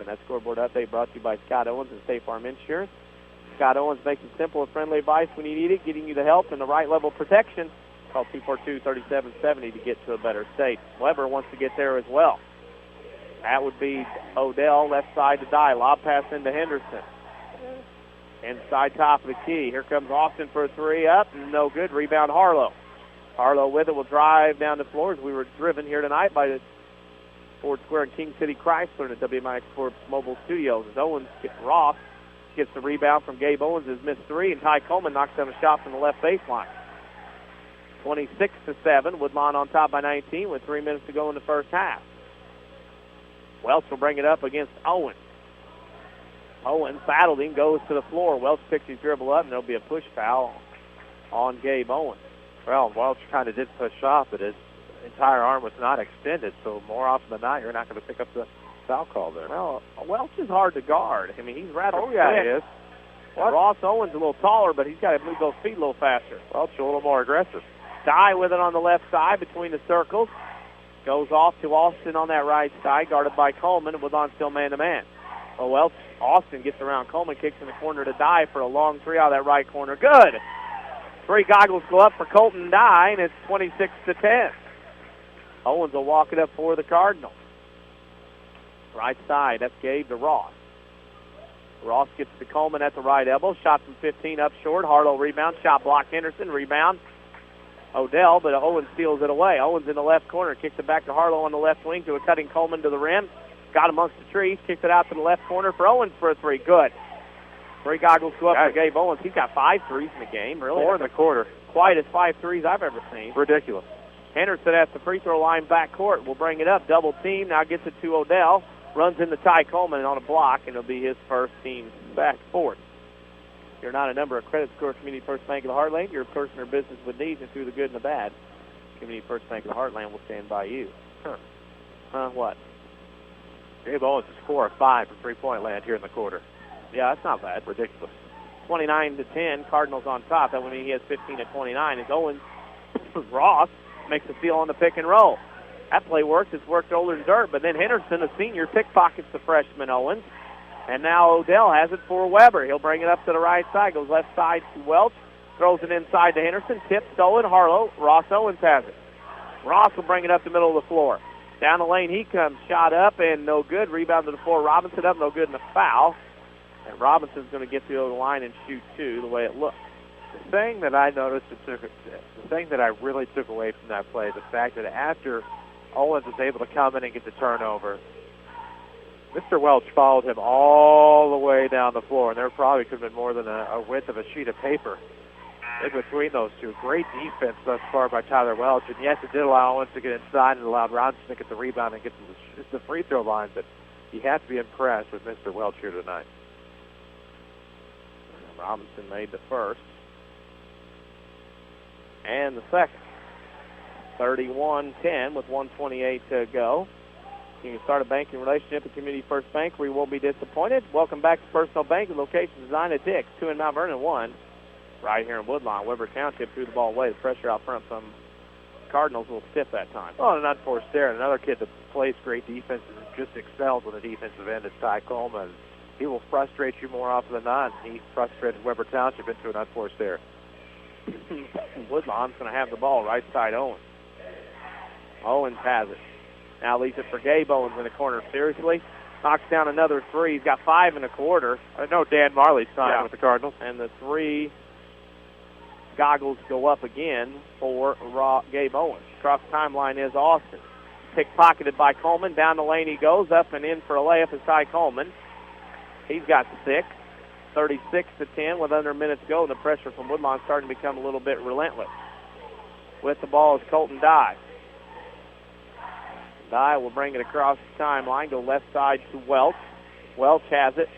That scoreboard update brought to you by Scott Owens and State Farm Insurance. Scott Owens makes it simple and friendly advice when you need it, getting you the help and the right level of protection. Call 242-3770 to get to a better state. Webber wants to get there as well. That would be Odell, left side to Dye. Lob pass into Henderson. Inside top of the key. Here comes Austin for a 3 up. No good. Rebound Harlow. Harlow with it will drive down the floor as we were driven here tonight by the Ford Square and King City Chrysler in the WMIX Sports Mobile Studios. As Ross gets the rebound from Gabe Owens, has missed 3, and Ty Coleman knocks down a shot from the left baseline. 26-7. Woodlawn on top by 19 with 3 minutes to go in the first half. Welch will bring it up against Owens. Owens battled him, goes to the floor. Welch picks his dribble up, and there'll be a push foul on Gabe Owens. Well, Welch kind of did push off, but his entire arm was not extended, so more often than not, you're not going to pick up the foul call there. Well, Welch is hard to guard. I mean, he's rather quick. He is. Ross Owens a little taller, but he's got to move those feet a little faster. Welch a little more aggressive. Dye with it on the left side between the circles. Goes off to Austin on that right side, guarded by Coleman, with on still man-to-man. Well, Austin gets around Coleman, kicks in the corner to Dye for a long 3 out of that right corner. Good. 3 goggles go up for Colton Dye, and it's 26-10. Owens will walk it up for the Cardinals. Right side, that's Gabe to Ross. Ross gets to Coleman at the right elbow. Shot from 15 up short. Harlow rebound. Shot block Henderson. Rebound Odell, but Owens steals it away. Owens in the left corner. Kicks it back to Harlow on the left wing to a cutting Coleman to the rim. Got amongst the trees. Kicks it out to the left corner for Owens for a 3. Good. 3 goggles go up for Gabe Owens. He's got 5 threes in the game. Really? 4 in the quarter. Quite as 5 threes I've ever seen. Ridiculous. Henderson at the free throw line back court. Will bring it up. Double team. Now gets it to Odell. Runs into Ty Coleman on a block, and it'll be his first team back fourth. You're not a number of credit score Community First Bank of the Heartland. You're a person or business with needs, and through the good and the bad, Community First Bank of the Heartland will stand by you. What? Gabe Owens is 4 of 5 from three-point land here in the quarter. Yeah, that's not bad. Ridiculous. 29-10, Cardinals on top. That would mean he has 15 at 29. As Owens, Ross makes a steal on the pick and roll. That play works. It's worked older than dirt. But then Henderson, a senior, pickpockets the freshman Owens. And now Odell has it for Webber. He'll bring it up to the right side. Goes left side to Welch. Throws it inside to Henderson. Tip stolen. Harlow. Ross Owens has it. Ross will bring it up the middle of the floor. Down the lane he comes. Shot up and no good. Rebound to the floor. Robinson up. No good in the foul. And Robinson's going to get to the line and shoot 2 the way it looks. The thing that I noticed, the thing that I really took away from that play, the fact that after Owens was able to come in and get the turnover, Mr. Welch followed him all the way down the floor, and there probably could have been more than a width of a sheet of paper in between those two. Great defense thus far by Tyler Welch, and yes, it did allow Owens to get inside and allowed Robinson to get the rebound and get to the free throw line, but you have to be impressed with Mr. Welch here tonight. Robinson made the first. and the second. 31-10 with 1:28 to go. You can start a banking relationship at Community First Bank where you won't be disappointed. Welcome back to Personal Banking, location designed at Dix. 2 in Mount Vernon, 1 right here in Woodlawn. Webber Township threw the ball away. The pressure out front from Cardinals a little stiff that time. Well, an unforced error. Another kid that plays great defense and just excels on the defensive end is Ty Coleman. He will frustrate you more often than not. He frustrated Webber Township into an unforced error. Woodlawn's going to have the ball right side Owens. Owens has it. Now leaves it for Gabe Owens in the corner. Seriously. Knocks down another three. He's got 5 in a quarter. I know Dan Marley's signed with the Cardinals. And the 3 goggles go up again for Gabe Owens. Across the timeline is Austin. Pickpocketed by Coleman. Down the lane he goes. Up and in for a layup is Ty Coleman. He's got 6. 36-10 with under a minute to go. And the pressure from Woodlawn starting to become a little bit relentless. With the ball is Colton Dye. Dye will bring it across the timeline, go left side to Welch. Welch has it.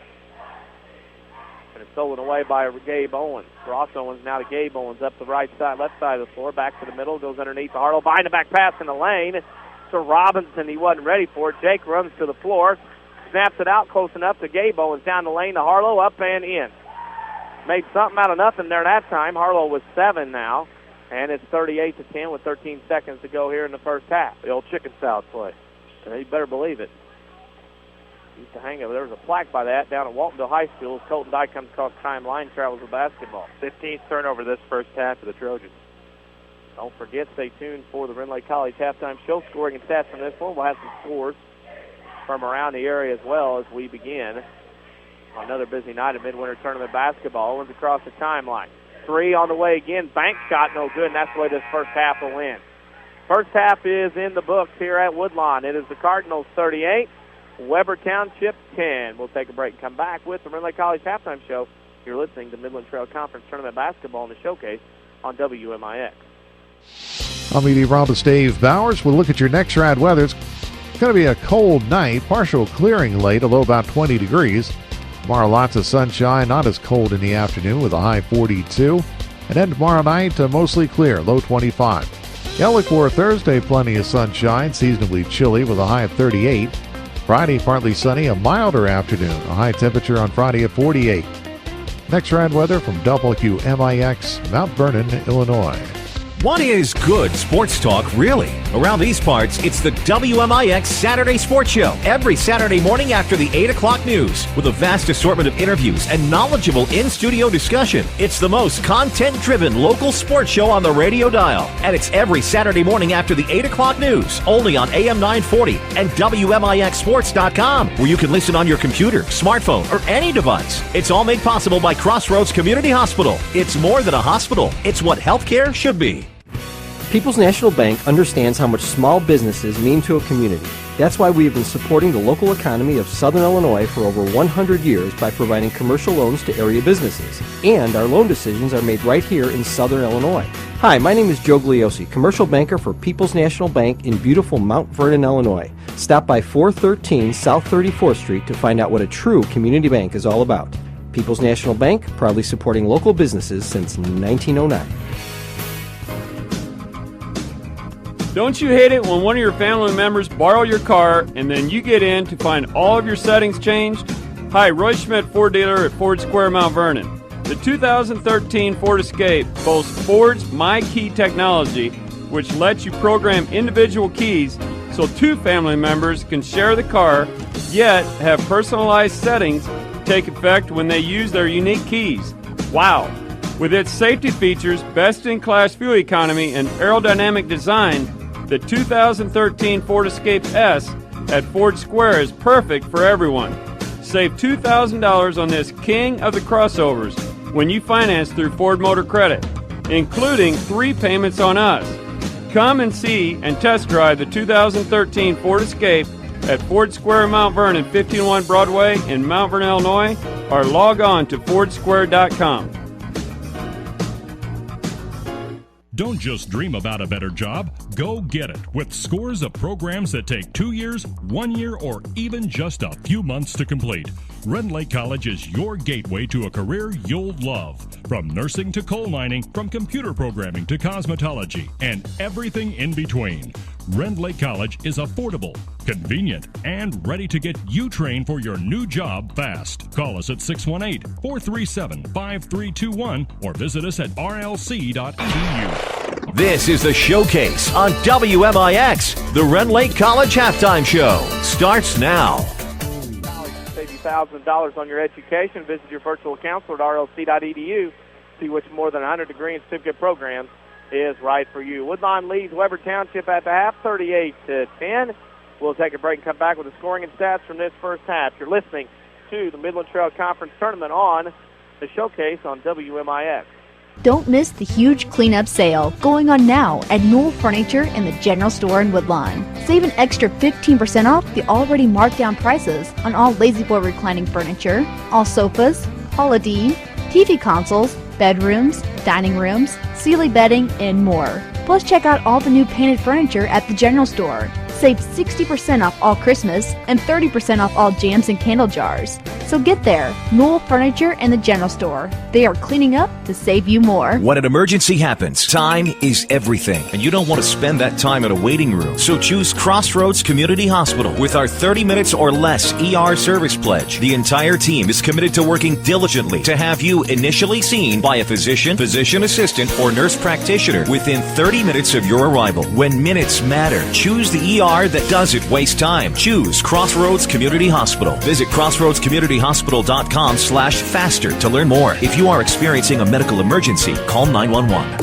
And it's stolen away by Gabe Owens. Ross Owens now to Gabe Owens up the right side, left side of the floor, back to the middle, goes underneath to Harlow, behind the back pass in the lane. To Robinson, he wasn't ready for it. Jake runs to the floor, snaps it out close enough to Gabe Owens, down the lane to Harlow, up and in. Made something out of nothing there that time. Harlow with 7 now. And it's 38-10 with 13 seconds to go here in the first half. The old chicken salad play. You better believe it. Used to hang over. There was a plaque by that down at Waltonville High School. As Colton Dye comes across timeline, travels with basketball. 15th turnover this first half for the Trojans. Don't forget, stay tuned for the Rendlake College halftime show. Scoring and stats from this one. We'll have some scores from around the area as well as we begin another busy night of midwinter tournament basketball. Owens across the timeline. 3 on the way again. Bank shot no good, and that's the way this first half will end. First half is in the books here at Woodlawn. It is the Cardinals 38, Webber Township 10. We'll take a break and come back with the Rendlake College halftime show. You're listening to Midland Trail Conference Tournament Basketball in the Showcase on WMIX. I'm meteorologist Dave Bowers. We'll look at your next rad weather. It's going to be a cold night, partial clearing late, a low about 20 degrees. Tomorrow, lots of sunshine, not as cold in the afternoon with a high 42. And then tomorrow night, mostly clear, low 25. Look for Thursday, plenty of sunshine, seasonably chilly with a high of 38. Friday, partly sunny, a milder afternoon, a high temperature on Friday at 48. Next rad weather from WMIX, Mount Vernon, Illinois. What is good sports talk, really? Around these parts, it's the WMIX Saturday Sports Show. Every Saturday morning after the 8 o'clock news. With a vast assortment of interviews and knowledgeable in-studio discussion. It's the most content-driven local sports show on the radio dial. And it's every Saturday morning after the 8 o'clock news. Only on AM 940 and WMIXSports.com. Where you can listen on your computer, smartphone, or any device. It's all made possible by Crossroads Community Hospital. It's more than a hospital. It's what healthcare should be. People's National Bank understands how much small businesses mean to a community. That's why we have been supporting the local economy of Southern Illinois for over 100 years by providing commercial loans to area businesses. And our loan decisions are made right here in Southern Illinois. Hi, my name is Joe Gliosi, commercial banker for People's National Bank in beautiful Mount Vernon, Illinois. Stop by 413 South 34th Street to find out what a true community bank is all about. People's National Bank, proudly supporting local businesses since 1909. Don't you hate it when one of your family members borrow your car and then you get in to find all of your settings changed? Hi, Roy Schmidt, Ford dealer at Ford Square, Mount Vernon. The 2013 Ford Escape boasts Ford's MyKey technology, which lets you program individual keys so 2 family members can share the car, yet have personalized settings take effect when they use their unique keys. Wow! With its safety features, best-in-class fuel economy, and aerodynamic design, the 2013 Ford Escape S at Ford Square is perfect for everyone. Save $2,000 on this king of the crossovers when you finance through Ford Motor Credit, including 3 payments on us. Come and see and test drive the 2013 Ford Escape at Ford Square Mount Vernon, 1501 Broadway in Mount Vernon, Illinois, or log on to fordsquare.com. Don't just dream about a better job, go get it with scores of programs that take 2 years, 1 year, or even just a few months to complete. Rend Lake College is your gateway to a career you'll love. From nursing to coal mining, from computer programming to cosmetology, and everything in between. Rend Lake College is affordable, convenient, and ready to get you trained for your new job fast. Call us at 618-437-5321 or visit us at rlc.edu. This is the Showcase on WMIX. The Rend Lake College Halftime Show starts now. Save you $1,000 on your education. Visit your virtual counselor at rlc.edu. See which more than 100 degree and certificate programs is right for you. Woodlawn leads Webber Township at the half, 38-10. We'll take a break and come back with the scoring and stats from this first half. You're listening to the Midland Trail Conference Tournament on the Showcase on WMIX. Don't miss the huge cleanup sale going on now at Knoll Furniture in the General Store in Woodlawn. Save an extra 15% off the already marked down prices on all La-Z-Boy reclining furniture, all sofas, holiday, TV consoles, bedrooms, dining rooms, Sealy bedding, and more. Plus, check out all the new painted furniture at the General Store. Save 60% off all Christmas and 30% off all jams and candle jars. So get there, Knoll Furniture and the General Store. They are cleaning up to save you more. When an emergency happens, time is everything, and you don't want to spend that time in a waiting room. So choose Crossroads Community Hospital with our 30 minutes or less ER service pledge. The entire team is committed to working diligently to have you initially seen by a physician, physician assistant, or nurse practitioner within 30 minutes of your arrival. When minutes matter, choose the ER that doesn't waste time. Choose Crossroads Community Hospital. Visit crossroadscommunityhospital.com/faster to learn more. If you are experiencing a medical emergency, call 911.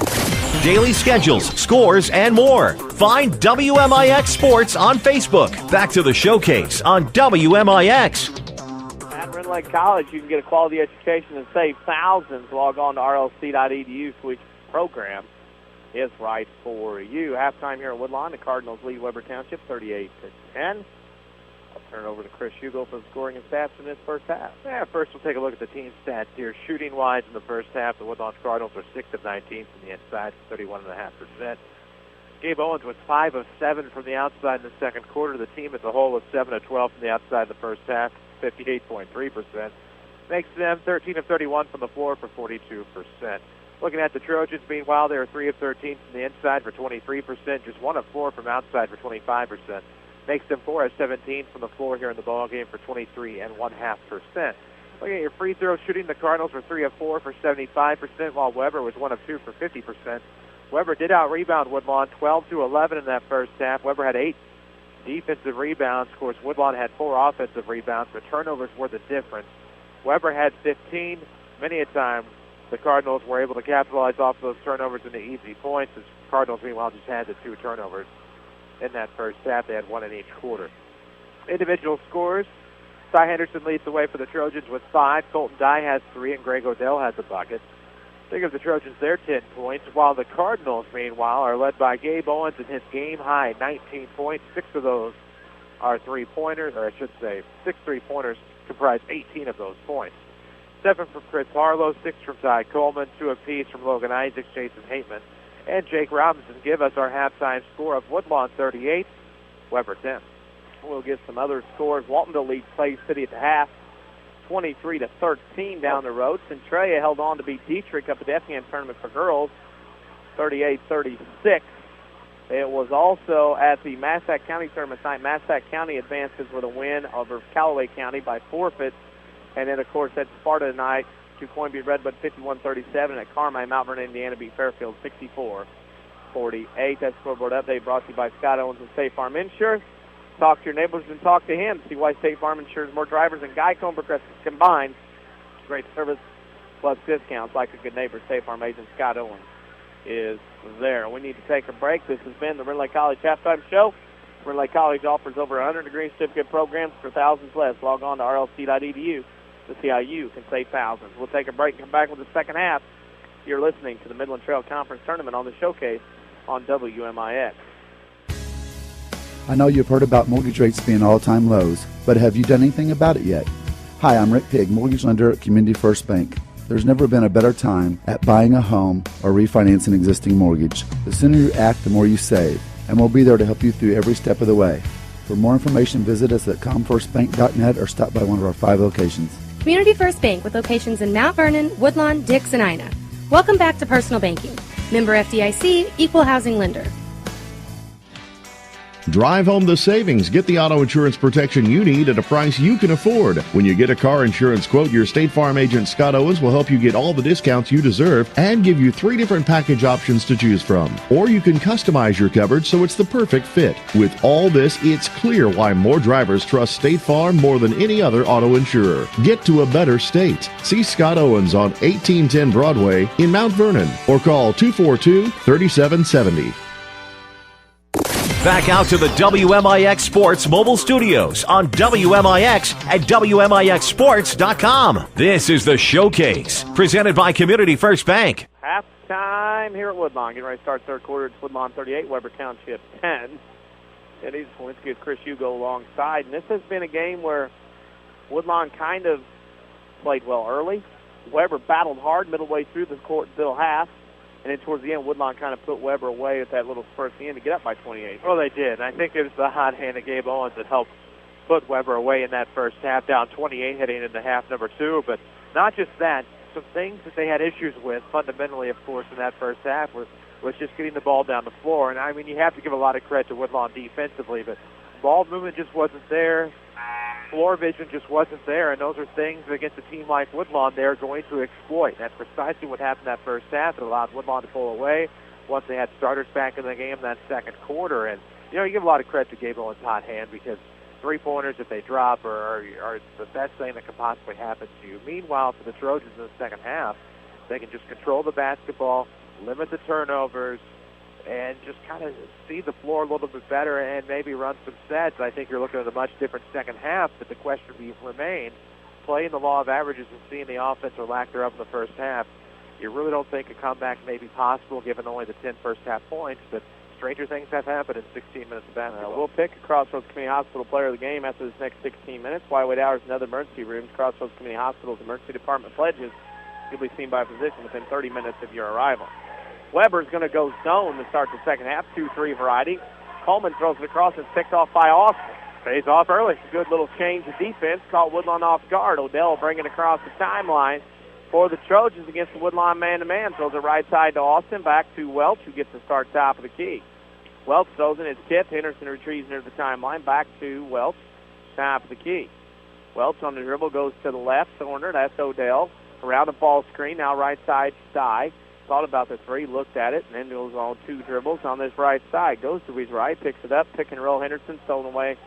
Daily schedules, scores, and more. Find WMIX Sports on Facebook. Back to the Showcase on WMIX. At Rend Lake College, you can get a quality education and save thousands. Log on to rlc.edu, switch program is right for you. Halftime here at Woodlawn. The Cardinals lead Webber Township 38-10. I'll turn it over to Chris Hugo for the scoring and stats in this first half. Yeah, first we'll take a look at the team stats here. Shooting-wise in the first half, the Woodlawn Cardinals are 6 of 19 from the inside, 31.5%. Gabe Owens was 5 of 7 from the outside in the second quarter. The team as a whole was 7 of 12 from the outside in the first half, 58.3%. Makes them 13 of 31 from the floor for 42%. Looking at the Trojans, meanwhile, they are 3 of 13 from the inside for 23%, just 1 of 4 from outside for 25%. Makes them 4 of 17 from the floor here in the ballgame for 23.5%. Looking at your free throw shooting, the Cardinals were 3 of 4 for 75%, while Webber was 1 of 2 for 50%. Webber did out-rebound Woodlawn 12-11 in that first half. Webber had 8 defensive rebounds. Of course, Woodlawn had 4 offensive rebounds, but turnovers were the difference. Webber had 15. Many a time, the Cardinals were able to capitalize off those turnovers into easy points. The Cardinals, meanwhile, just had the 2 turnovers in that first half. They had 1 in each quarter. Individual scores. Ty Henderson leads the way for the Trojans with 5. Colton Dye has 3, and Greg Odell has a bucket. They give the Trojans their 10 points, while the Cardinals, meanwhile, are led by Gabe Owens and his game-high 19 points. 6 of those are three-pointers, or I should say 6 three-pointers comprise 18 of those points. 7 from Chris Harlow, 6 from Ty Coleman, 2 apiece from Logan Isaacs, Jason Hateman, and Jake Robinson give us our halftime score of Woodlawn 38, Webber 10. We'll get some other scores. Waltonville leads Clay City at the half, 23-13 down the road. Centralia held on to beat Dietrich up at the Effingham tournament for girls, 38-36. It was also at the Massac County tournament tonight. Massac County advances with a win over Callaway County by forfeit. And then, of course, at Sparta tonight, Coinby Redbud 51-37. At Carmine, Mount Vernon, Indiana beat Fairfield 64-48. That scoreboard update brought to you by Scott Owens and State Farm Insurance. Talk to your neighbors and talk to him. See why State Farm insures more drivers than Geico and Progressive combined. Great service plus discounts like a good neighbor. State Farm agent Scott Owens is there. We need to take a break. This has been the Rend Lake College Halftime Show. Rend Lake College offers over 100 degree certificate programs for thousands less. Log on to rlc.edu to see how you can save thousands. We'll take a break and come back with the second half. You're listening to the Midland Trail Conference Tournament on the Showcase on WMIX. I know you've heard about mortgage rates being all-time lows, but have you done anything about it yet? Hi, I'm Rick Pigg, mortgage lender at Community First Bank. There's never been a better time at buying a home or refinancing an existing mortgage. The sooner you act, the more you save, and we'll be there to help you through every step of the way. For more information, visit us at comfirstbank.net or stop by one of our 5 locations. Community First Bank with locations in Mount Vernon, Woodlawn, Dix, and Ina. Welcome back to Personal Banking. Member FDIC, Equal Housing Lender. Drive home the savings. Get the auto insurance protection you need at a price you can afford. When you get a car insurance quote, your State Farm agent Scott Owens will help you get all the discounts you deserve and give you 3 different package options to choose from. Or you can customize your coverage so it's the perfect fit. With all this, it's clear why more drivers trust State Farm more than any other auto insurer. Get to a better state. See Scott Owens on 1810 Broadway in Mount Vernon or call 242-3770. Back out to the WMIX Sports mobile studios on WMIX at WMIXsports.com. This is the Showcase, presented by Community First Bank. Halftime here at Woodlawn. Getting ready to start third quarter. It's Woodlawn 38, Webber Township 10. Eddie Czerwinski with Chris Hugo alongside. And this has been a game where Woodlawn kind of played well early. Webber battled hard middle way through the middle half. And then towards the end, Woodlawn kind of put Webber away at that little spurt at the end to get up by 28. Well, they did. And I think it was the hot hand of Gabe Owens that helped put Webber away in that first half, down 28 heading into half number 2. But not just that, some things that they had issues with fundamentally, of course, in that first half was just getting the ball down the floor. And, I mean, you have to give a lot of credit to Woodlawn defensively, but ball movement just wasn't there. Floor vision just wasn't there, and those are things against a team like Woodlawn they're going to exploit. That's precisely what happened that first half. It allowed Woodlawn to pull away once they had starters back in the game that second quarter. And, you know, you give a lot of credit to Gabe Owens' hot hand because three-pointers, if they drop, are the best thing that could possibly happen to you. Meanwhile, for the Trojans in the second half, they can just control the basketball, limit the turnovers, and just kind of see the floor a little bit better and maybe run some sets. I think you're looking at a much different second half, but the question remains, playing the law of averages and seeing the offense or lack thereof in the first half, you really don't think a comeback may be possible given only the 10 first-half points, but stranger things have happened in 16 minutes of basketball. We'll pick a Crossroads Community Hospital player of the game after this next 16 minutes. While wait hours and other emergency rooms, Crossroads Community Hospital's emergency department pledges you'll be seen by a physician within 30 minutes of your arrival. Webber's going to go zone to start the second half, 2-3 variety. Coleman throws it across and picked off by Austin. Pays off early. Good little change of defense. Caught Woodlawn off guard. Odell bringing it across the timeline for the Trojans against the Woodlawn man-to-man. Throws it right side to Austin. Back to Welch, who gets to start top of the key. Welch throws in his tip. Henderson retrieves near the timeline. Back to Welch, top of the key. Welch on the dribble goes to the left corner. That's Odell. Around the ball screen. Now right side, Sty. Thought about the three, looked at it, and then goes on 2 dribbles on this right side. Goes to his right, picks it up, pick and roll Henderson, stolen away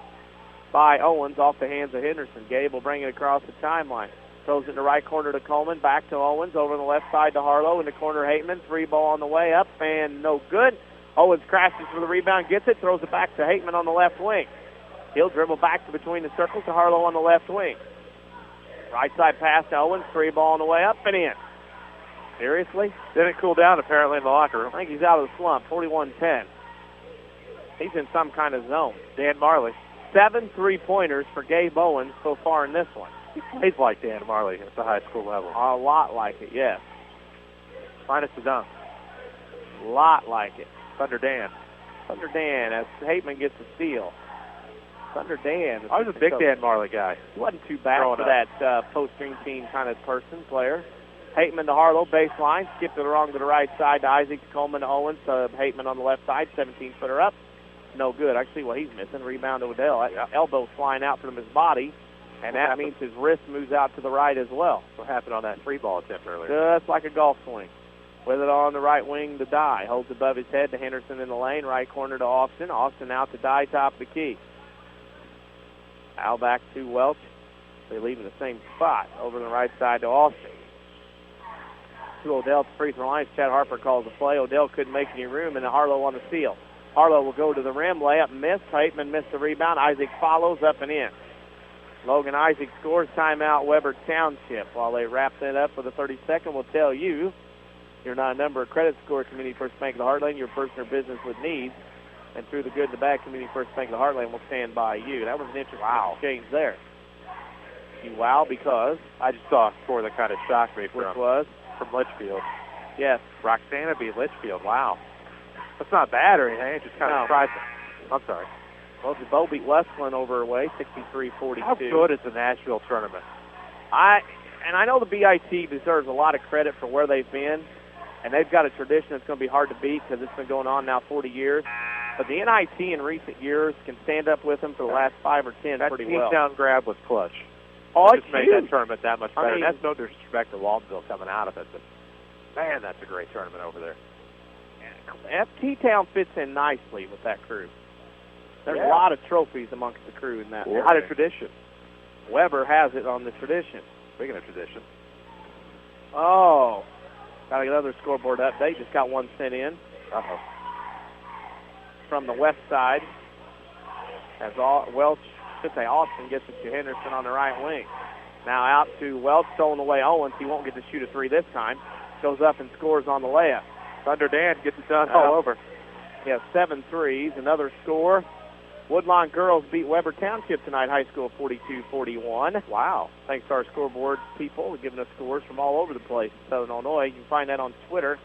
by Owens off the hands of Henderson. Gabe will bring it across the timeline. Throws it in the right corner to Coleman, back to Owens, over on the left side to Harlow, in the corner Hateman, 3 ball on the way up, and no good. Owens crashes for the rebound, gets it, throws it back to Hateman on the left wing. He'll dribble back to between the circles to Harlow on the left wing. Right side pass to Owens, 3 ball on the way up and in. Seriously? Didn't cool down, apparently, in the locker room. I think he's out of the slump, 41-10. He's in some kind of zone. Dan Marley. 7 3-pointers for Gabe Owens so far in this one. He plays like Dan Marley at the high school level. A lot like it, yes. Minus the dunk. A lot like it. Thunder Dan. Thunder Dan as Hateman gets the steal. Thunder Dan. I was a big Dan Marley guy. He wasn't too bad for that post-string team kind of player. Hateman to Harlow, baseline, skipped it along to the right side to Isaac, to Coleman to Owens, to Hateman on the left side, 17-footer up. No good. I see what he's missing. Rebound to Odell. Elbow flying out from his body, and that means his wrist moves out to the right as well. What happened on that 3-ball attempt earlier? Just like a golf swing. With it on the right wing to Dye. Holds above his head to Henderson in the lane, right corner to Austin. Austin out to Dye, top of the key. Al back to Welch. They leave in the same spot, over the right side to Austin. To Odell at the free throw line. Chad Harper calls the play. Odell couldn't make any room, and Harlow on the steal. Harlow will go to the rim, layup missed. Hateman missed the rebound. Isaac follows up and in. Logan Isaac scores. Timeout, Webber Township. While they wrap that up with a 30-second, we'll tell you you're not a number of credit score. Community First Bank of the Heartland, your person or business with needs. And through the good and the bad, Community First Bank of the Heartland will stand by you. That was an interesting exchange there. You wow because I just saw a score that kind of shocked me. Which was? From Litchfield. Yes. Roxana beat Litchfield. Wow. That's not bad or anything. It just kind of surprised me. I'm sorry. Well, DeBow beat Westland over her way, 63-42. How good is the Nashville tournament? I know the BIT deserves a lot of credit for where they've been, and they've got a tradition that's going to be hard to beat because it's been going on now 40 years. But the NIT in recent years can stand up with them for the last 5 or 10 pretty well. That down grab was clutch. Oh, it just made that tournament that much better. I mean, that's no disrespect to Waltonville coming out of it, but man, that's a great tournament over there. T-Town fits in nicely with that crew. There's a lot of trophies amongst the crew in that. A lot of tradition. Webber has it on the tradition. Speaking of tradition. Oh, got another scoreboard update. Just got one sent in. Uh-oh. From the west side. As Austin gets it to Henderson on the right wing. Now out to Welch, stolen away Owens. He won't get to shoot a three this time. Goes up and scores on the layup. Thunder Dan gets it done all over. He has 7 threes. Another score. Woodlawn girls beat Webber Township tonight, high school 42-41. Wow. Thanks to our scoreboard people giving us scores from all over the place in Southern Illinois. You can find that on Twitter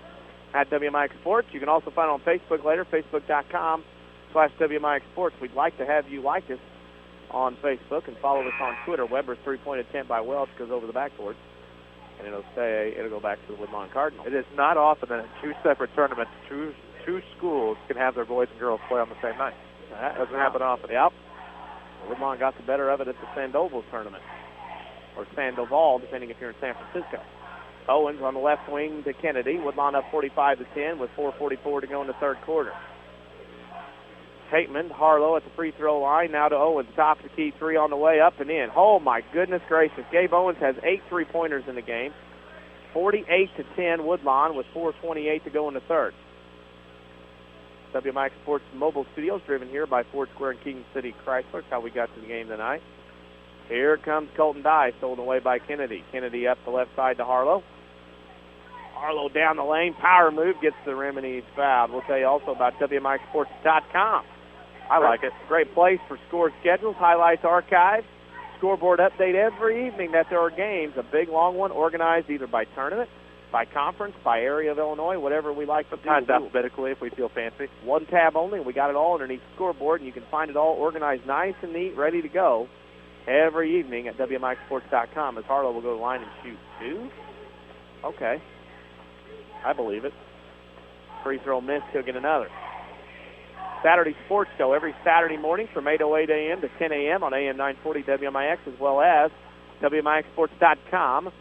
at WMIX Sports. You can also find it on Facebook later, facebook.com/WMIX Sports. We'd like to have you like us on Facebook and follow us on Twitter. Webber's three-point attempt by Welch goes over the backboard, and it'll go back to the Woodlawn Cardinals. It is not often that in 2 separate tournaments, two schools can have their boys and girls play on the same night. That doesn't happen often. Yep. Woodlawn got the better of it at the Sandoval tournament, or Sandoval, depending if you're in San Francisco. Owens on the left wing to Kennedy. Woodlawn up 45-10 with 4:44 to go in the third quarter. Hateman, Harlow at the free throw line. Now to Owens. Top the key three on the way up and in. Oh, my goodness gracious. Gabe Owens has 8 3-pointers in the game. 48-10 Woodlawn with 4:28 to go in the third. WMIX Sports Mobile Studios, driven here by Ford Square and King City Chrysler. That's how we got to the game tonight. Here comes Colton Dye, stolen away by Kennedy. Kennedy up the left side to Harlow. Harlow down the lane, power move, gets the rim, and he's fouled. We'll tell you also about WMIXsports.com. I like it. Great place for score schedules, highlights, archives, scoreboard update every evening that there are games. A big, long one organized either by tournament, by conference, by area of Illinois, whatever we like to do. Sometimes alphabetically if we feel fancy. One tab only, and we got it all underneath the scoreboard, and you can find it all organized nice and neat, ready to go every evening at WMIXsports.com. As Harlow will go to the line and shoot 2. Okay. I believe it. Free throw missed, he'll get another. Saturday Sports Show every Saturday morning from 8:08 a.m. to 10 a.m. on AM 940 WMIX, as well as WMIXsports.com.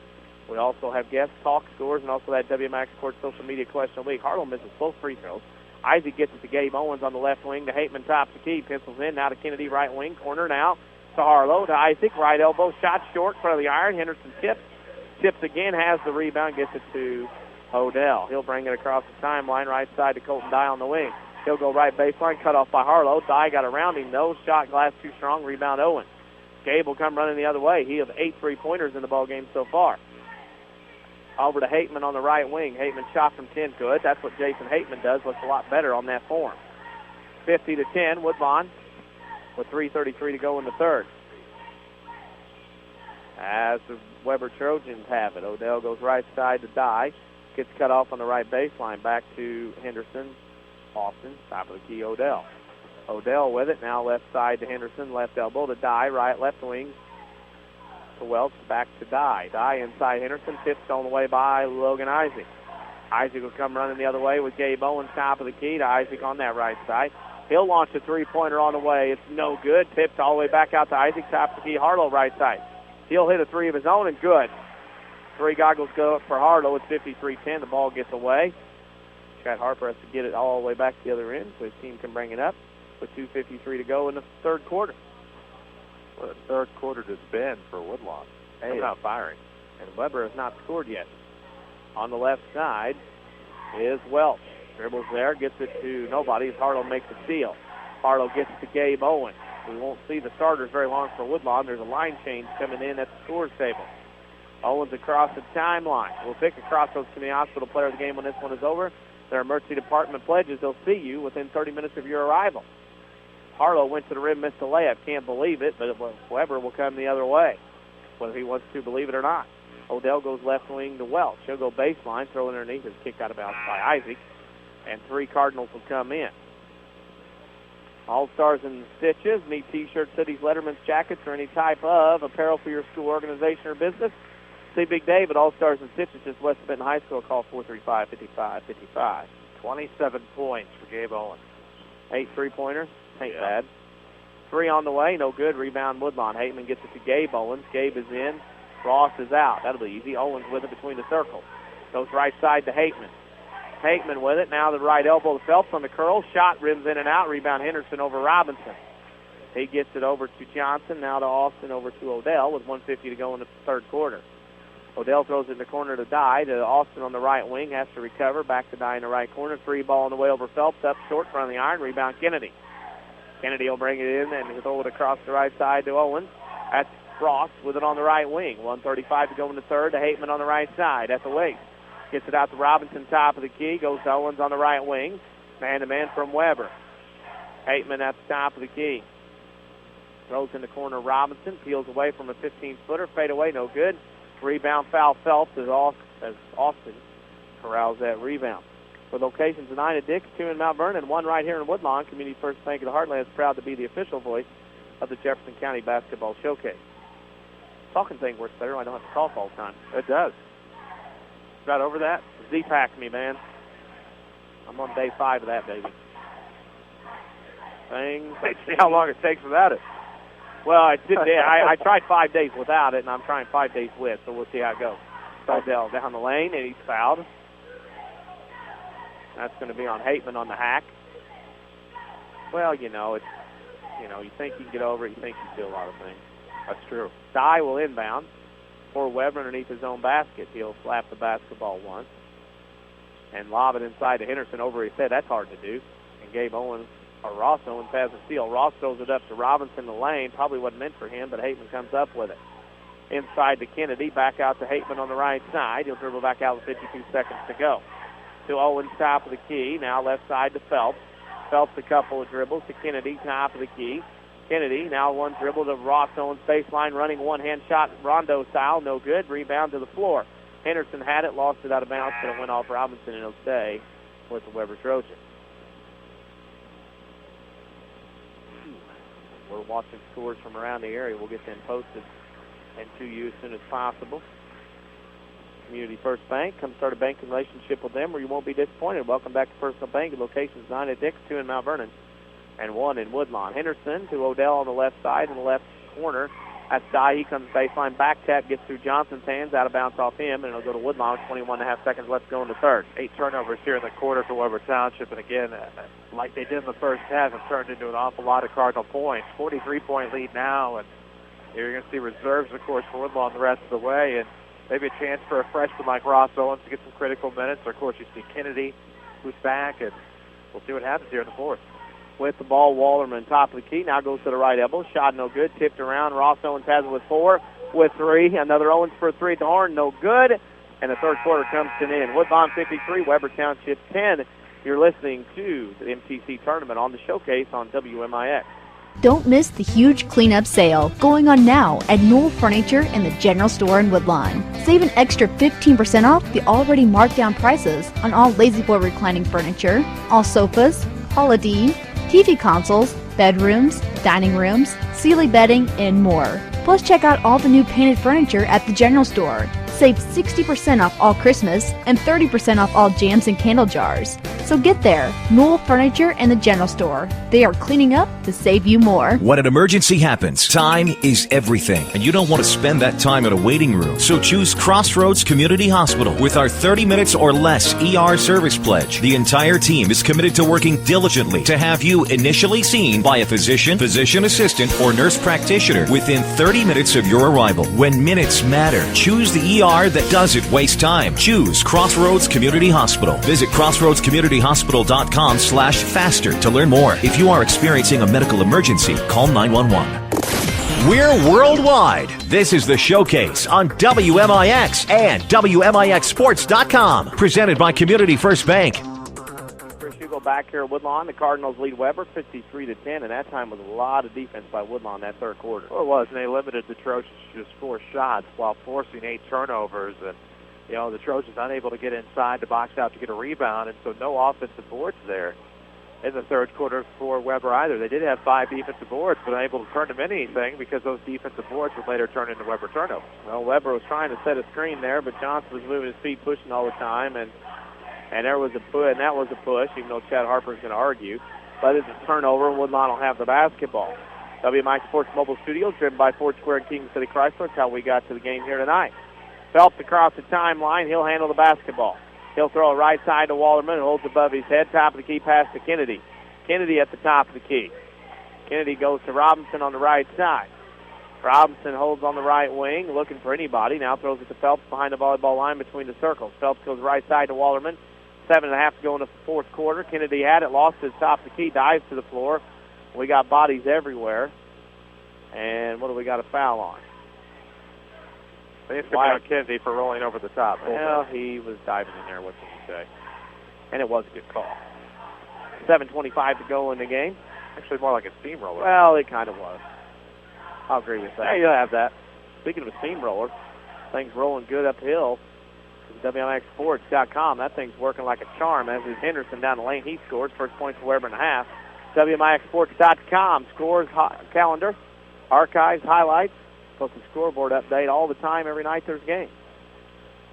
We also have guest talk scores and also that WMIX Sports social media question of the week. Harlow misses both free throws. Isaac gets it to Gabe Owens on the left wing. To Hateman, tops the key, pencils in. Now to Kennedy, right wing. Corner now to Harlow. To Isaac, right elbow. Shot short, front of the iron. Henderson tips. Tips again, has the rebound, gets it to Odell. He'll bring it across the timeline, right side to Colton Dye on the wing. He'll go right baseline, cut off by Harlow. Dye got around him, no shot, glass too strong, rebound Owens. Gabe will come running the other way. He has 8 3-pointers in the ball game so far. Over to Hateman on the right wing. Hateman shot from 10, good. That's what Jason Hateman does. Looks a lot better on that form. 50-10, Woodlawn with 3:33 to go in the third. As the Webber Trojans have it, Odell goes right side to Dye. Gets cut off on the right baseline. Back to Henderson. Austin, top of the key, Odell. Odell with it. Now left side to Henderson. Left elbow to Dye. Right, left wing to Welch. Back to Dye. Dye inside Henderson. Tip stolen away by Logan Isaac. Isaac will come running the other way with Gabe Owens, top of the key to Isaac on that right side. He'll launch a 3-pointer on the way. It's no good. Tipped all the way back out to Isaac, top of the key. Harlow right side. He'll hit a 3 of his own and good. 3 goggles go up for Harlow. It's 53-10. The ball gets away. Chad Harper has to get it all the way back to the other end so his team can bring it up with 2:53 to go in the third quarter. What a third quarter it's been for Woodlawn. Hey, not firing. And Webber has not scored yet. On the left side is Welch. Dribbles there, gets it to nobody as Harlow makes a steal. Harlow gets to Gabe Owens. We won't see the starters very long for Woodlawn. There's a line change coming in at the scores table. Owens across the timeline. We'll pick a Crossroads Community Hospital player of the game when this one is over. Their emergency department pledges they'll see you within 30 minutes of your arrival. Harlow went to the rim, missed a layup. Can't believe it, but Webber will come the other way, whether he wants to believe it or not. Odell goes left wing to Welch. He'll go baseline, throw it underneath. It's kicked out of bounds by Isaac, and 3 Cardinals will come in. All-Stars in Stitches. Need T-shirts, hoodies, Letterman's jackets, or any type of apparel for your school, organization, or business. See Big Dave at All-Stars in Stitches, just west of Benton High School. Call 435-5555. 27 points for Gabe Owens. 8 3-pointers. Ain't bad. 3 on the way. No good. Rebound Woodlawn. Hateman gets it to Gabe Owens. Gabe is in. Ross is out. That'll be easy. Owens with it between the circles. Goes right side to Hateman. Hateman with it. Now the right elbow to Phelps on the curl. Shot rims in and out. Rebound Henderson over Robinson. He gets it over to Johnson. Now to Austin over to Odell with 1:50 to go in the third quarter. Odell throws it in the corner to Dye. To Austin on the right wing. Has to recover. Back to Dye in the right corner. 3 ball on the way over Phelps. Up short front of the iron. Rebound Kennedy. Kennedy will bring it in and throw it across the right side to Owens. That's Ross with it on the right wing. 1:35 to go in the third. To Hateman on the right side at the wing. Gets it out to Robinson, top of the key. Goes to Owens on the right wing. Man-to-man from Webber. Hateman at the top of the key. Throws in the corner Robinson. Peels away from a 15-footer. Fade away, no good. Rebound foul Phelps as Austin corrals that rebound. With locations in 9 at Dix, 2 in Mount Vernon, 1 right here in Woodlawn, Community First Bank of the Heartland is proud to be the official voice of the Jefferson County Basketball Showcase. Talking thing works better. I don't have to talk all the time. It does. Got over that? Z-packed me, man. I'm on day 5 of that, baby. Things. See how long it takes without it. Well, I tried 5 days without it, and I'm trying 5 days with, so we'll see how it goes. Odell down the lane, and he's fouled. That's going to be on Hateman on the hack. Well, you think you can get over it, you think you can do a lot of things. That's true. Dye will inbound for Webber underneath his own basket. He'll slap the basketball once and lob it inside to Henderson over his head. That's hard to do. And Gabe Owens, or Ross Owens, has a steal. Ross throws it up to Robinson in the lane. Probably wasn't meant for him, but Hateman comes up with it. Inside to Kennedy, back out to Hateman on the right side. He'll dribble back out with 52 seconds to go. To Owens, top of the key. Now left side to Phelps. Phelps a couple of dribbles to Kennedy, top of the key. Kennedy, now one dribble to Ross Owens baseline, running one-hand shot, Rondo style, no good. Rebound to the floor. Henderson had it, lost it out of bounds, but it went off Robinson, and he'll stay with the Webber Trojans. We're watching scores from around the area. We'll get them posted and to you as soon as possible. Community First Bank. Come start a banking relationship with them where you won't be disappointed. Welcome back to Personal Banking. Locations 9 at Dix, 2 in Mount Vernon, and 1 in Woodlawn. Henderson to Odell on the left side in the left corner. That's Dye. He comes baseline, back tap, gets through Johnson's hands, out of bounds off him, and it'll go to Woodlawn with 21.5 seconds left to go in the third. 8 turnovers here in the quarter for Webber Township, and again, like they did in the first half, have turned into an awful lot of Cardinal points. 43-point lead now, and you're going to see reserves, of course, for Woodlawn the rest of the way, and maybe a chance for a freshman like Ross Owens to get some critical minutes. Or, of course, you see Kennedy, who's back, and we'll see what happens here in the fourth. With the ball, Wallerman top of the key. Now goes to the right elbow. Shot no good. Tipped around. Ross Owens has it with 4. With 3. Another Owens for 3 at the horn. No good. And the third quarter comes to an end. Woodlawn 53, Webber Township 10. You're listening to the MTC tournament on the Showcase on WMIX. Don't miss the huge cleanup sale going on now at Knoll Furniture in the General Store in Woodlawn. Save an extra 15% off the already marked down prices on all La-Z-Boy reclining furniture, all sofas, holiday, TV consoles, bedrooms, dining rooms, Sealy bedding, and more. Plus, check out all the new painted furniture at the General Store. Save 60% off all Christmas and 30% off all jams and candle jars. So get there, Knoll Furniture and the General Store. They are cleaning up to save you more. When an emergency happens, time is everything, and you don't want to spend that time in a waiting room. So choose Crossroads Community Hospital. With our 30 minutes or less ER service pledge, the entire team is committed to working diligently to have you initially seen by a physician, physician assistant, or nurse practitioner within 30 minutes of your arrival. When minutes matter, choose the ER that doesn't waste time. Choose Crossroads Community Hospital. Visit crossroadscommunityhospital.com/faster to learn more. If you are experiencing a medical emergency, call 911. We're worldwide. This is the Showcase on WMIX and WMIXsports.com. Presented by Community First Bank. Hugo back here at Woodlawn. The Cardinals lead Webber 53-10, and that time was a lot of defense by Woodlawn that third quarter. Well, it was, and they limited the Trojans to just 4 shots while forcing 8 turnovers. And, the Trojans unable to get inside the box out to get a rebound, and so no offensive boards there. in the third quarter for Webber either. They did have 5 defensive boards, but unable to turn them into anything because those defensive boards would later turn into Webber turnovers. Well, Webber was trying to set a screen there, but Johnson was moving his feet, pushing all the time, and there was a push, and that was a push, even though Chad Harper's going to argue. But it's a turnover, and Woodlawn will have the basketball. WMIX Sports Mobile Studios, driven by Ford Square and King City Chrysler. That's how we got to the game here tonight. Phelps across the timeline. He'll handle the basketball. He'll throw it right side to Wallerman, who holds above his head. Top of the key pass to Kennedy. Kennedy at the top of the key. Kennedy goes to Robinson on the right side. Robinson holds on the right wing, looking for anybody. Now throws it to Phelps behind the volleyball line between the circles. Phelps goes right side to Wallerman. 7.5 to go in the fourth quarter. Kennedy had it, lost his top of the key, dives to the floor. We got bodies everywhere. And what do we got a foul on? I think it's going to be on Kennedy for rolling over the top. Well, he was diving in there, what can you say? And it was a good call. 7:25 to go in the game. Actually, more like a steamroller. Well, it kind of was. I'll agree with that. Yeah, you'll have that. Speaking of a steamroller, things rolling good uphill. WMIXsports.com. That thing's working like a charm. As is Henderson down the lane. He scores. First point for Webber and a half. WMIXsports.com. Scores, calendar, archives, highlights. Post a scoreboard update all the time, every night there's games.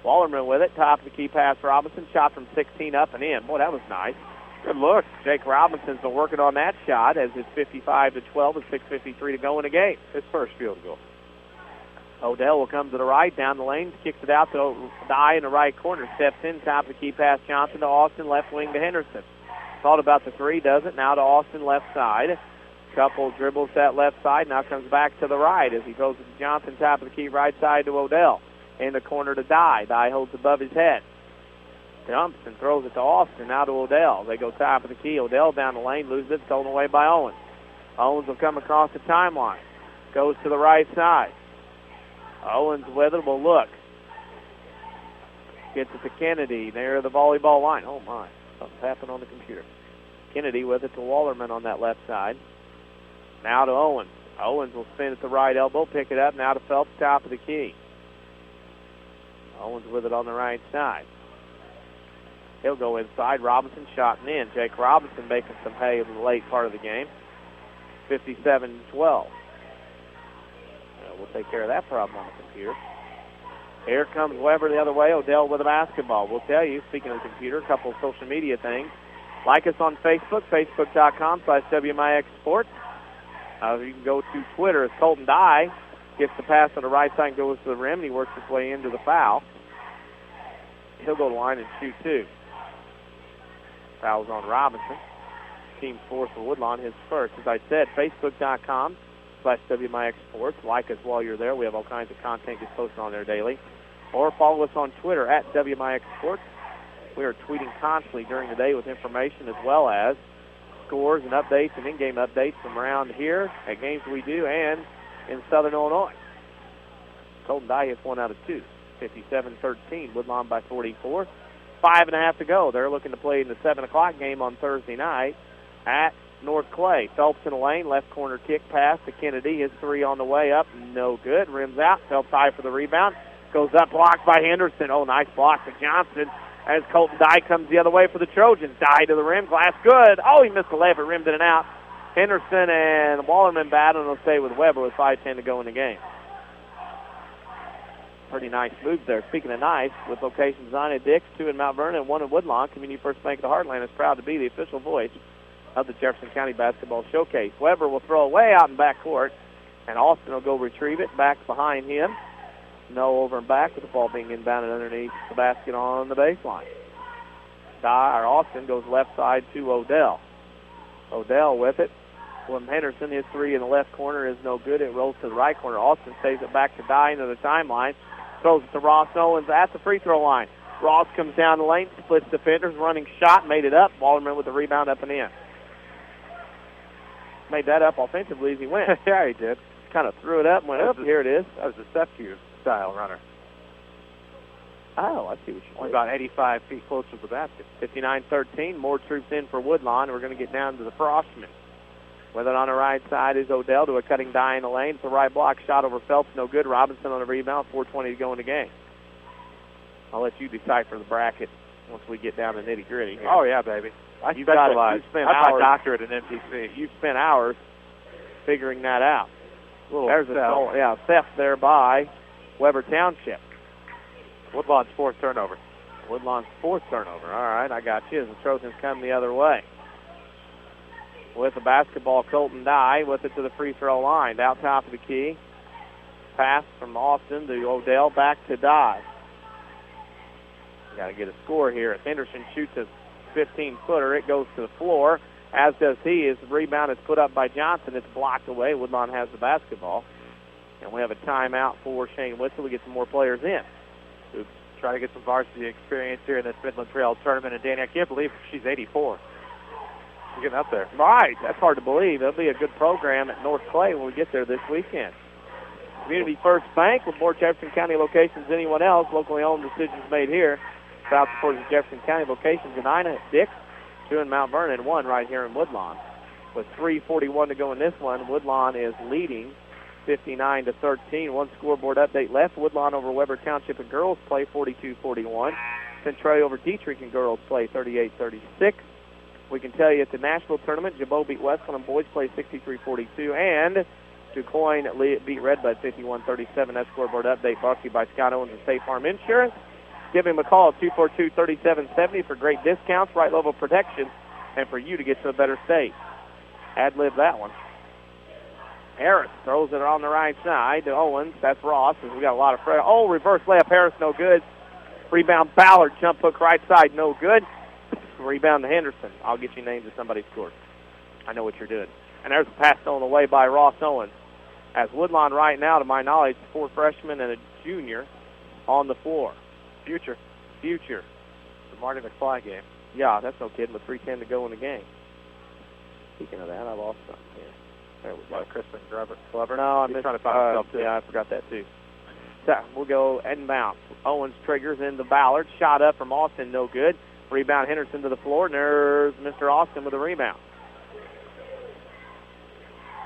Wallerman with it. Top of the key pass, Robinson. Shot from 16 up and in. Boy, that was nice. Good look. Jake Robinson's been working on that shot as it's 55-12 with 6:53 to go in the game. His first field goal. Odell will come to the right, down the lane, kicks it out to Dye in the right corner, steps in, top of the key pass, Johnson to Austin, left wing to Henderson. Thought about the three, doesn't. Now to Austin, left side. Couple dribbles that left side, now comes back to the right as he throws it to Johnson, top of the key, right side to Odell. In the corner to Dye. Dye holds above his head. Jumps and throws it to Austin, now to Odell. They go top of the key. Odell down the lane, loses it, stolen away by Owens. Owens will come across the timeline. Goes to the right side. Owens with it, will look. Gets it to Kennedy near the volleyball line. Oh, my. Something's happened on the computer. Kennedy with it to Wallerman on that left side. Now to Owens. Owens will spin at the right elbow, pick it up. Now to Phelps, top of the key. Owens with it on the right side. He'll go inside. Robinson shot and in. Jake Robinson making some hay in the late part of the game. 57-12. We'll take care of that problem on the computer. Here comes Webber the other way. Odell with a basketball. We'll tell you, speaking of the computer, a couple of social media things. Like us on Facebook, facebook.com/WMIX Sports. You can go to Twitter as Colton Dye gets the pass on the right side and goes to the rim, and he works his way into the foul. He'll go to the line and shoot two. Foul's on Robinson. Team fourth for Woodlawn, his first. As I said, facebook.com/WMIX Sports. Like us while you're there. We have all kinds of content gets posted on there daily. Or follow us on Twitter at WMIX Sports. We are tweeting constantly during the day with information as well as scores and updates and in-game updates from around here at games we do and in Southern Illinois. Colton Dye hits 1 out of 2. 57-13. Woodlawn by 44. 5.5 to go. They're looking to play in the 7 o'clock game on Thursday night at North Clay. Phelps in the lane, left corner kick pass to Kennedy. His three on the way up, no good. Rims out. Phelps high for the rebound. Goes up, blocked by Henderson. Oh, nice block to Johnson as Colton Dye comes the other way for the Trojans. Dye to the rim, glass good. Oh, he missed the layup, rimmed in and out. Henderson and Wallerman battling will stay with Webber with 5:10 to go in the game. Pretty nice moves there. Speaking of nice, with locations on at Dix, 2 in Mount Vernon, and 1 in Woodlawn, Community First Bank of the Heartland is proud to be the official voice of the Jefferson County Basketball Showcase. Webber will throw away out in backcourt, and Austin will go retrieve it back behind him. No over and back with the ball being inbounded underneath the basket on the baseline. Austin goes left side to Odell. Odell with it. William Henderson, his three in the left corner is no good. It rolls to the right corner. Austin saves it back to Dye into the timeline. Throws it to Ross Owens at the free throw line. Ross comes down the lane, splits defenders, running shot, made it up. Wallerman with the rebound up and in. Made that up offensively as he went. Yeah, he did. Kind of threw it up and went up. Here it is. That was a step-cue style runner. Oh, I see what you mean. About 85 feet closer to the basket. 59-13. More troops in for Woodlawn. We're going to get down to the freshmen. With it on the right side is Odell to a cutting Dye in the lane. It's a right block shot over Phelps. No good. Robinson on the rebound. 4:20 to go in the game. I'll let you decipher the bracket once we get down to nitty-gritty here. Oh, yeah, baby. I You've specialize. spent I have hours. my doctorate in MTC. You've spent hours figuring that out. There's a theft there by Webber Township. Woodlawn's fourth turnover. Woodlawn's fourth turnover. All right, I got you as the Trojans come the other way. With the basketball, Colton Dye with it to the free throw line. Out top of the key. Pass from Austin to Odell, back to Dye. Got to get a score here. As Henderson shoots a 15-footer, it goes to the floor, as does he. As the rebound is put up by Johnson, it's blocked away. Woodlawn has the basketball. And we have a timeout for Shane Witzel to get some more players in. To try to get some varsity experience here in this Midland Trail tournament. And, Danny, I can't believe she's 84. She's getting up there. Right. That's hard to believe. It'll be a good program at North Clay when we get there this weekend. Community First Bank with more Jefferson County locations than anyone else. Locally owned, decisions made here. South supports the Jefferson County locations in Ina, Dix, 2 in Mount Vernon, 1 right here in Woodlawn. With 3:41 to go in this one, Woodlawn is leading 59-13. One scoreboard update left. Woodlawn over Webber Township in girls play 42-41. Centralia over Dietrich in girls play 38-36. We can tell you at the national tournament, Jabot beat Westland in boys play 63-42, and DuQuoin beat Redbud 51-37. That scoreboard update brought to you by Scott Owens and State Farm Insurance. Give him a call at 242-3770 for great discounts, right level protection, and for you to get to a better state. Ad-lib that one. Harris throws it on the right side to Owens. That's Ross, as we got a lot of pressure. Oh, reverse layup. Harris, no good. Rebound, Ballard. Jump hook right side, no good. Rebound to Henderson. I'll get you names if somebody scores. I know what you're doing. And there's a pass thrown away by Ross Owens. As Woodlawn right now, to my knowledge, 4 freshmen and a junior on the floor. Future. The Marty McFly game. Yeah, that's no kidding with 3:10 to go in the game. Speaking of that, I lost something here. There we go. Crispin Glover. No, I'm trying to find himself too. Yeah, I forgot that too. So we'll go inbound. Owens triggers into Ballard. Shot up from Austin, no good. Rebound Henderson to the floor, and there's Mr. Austin with a rebound.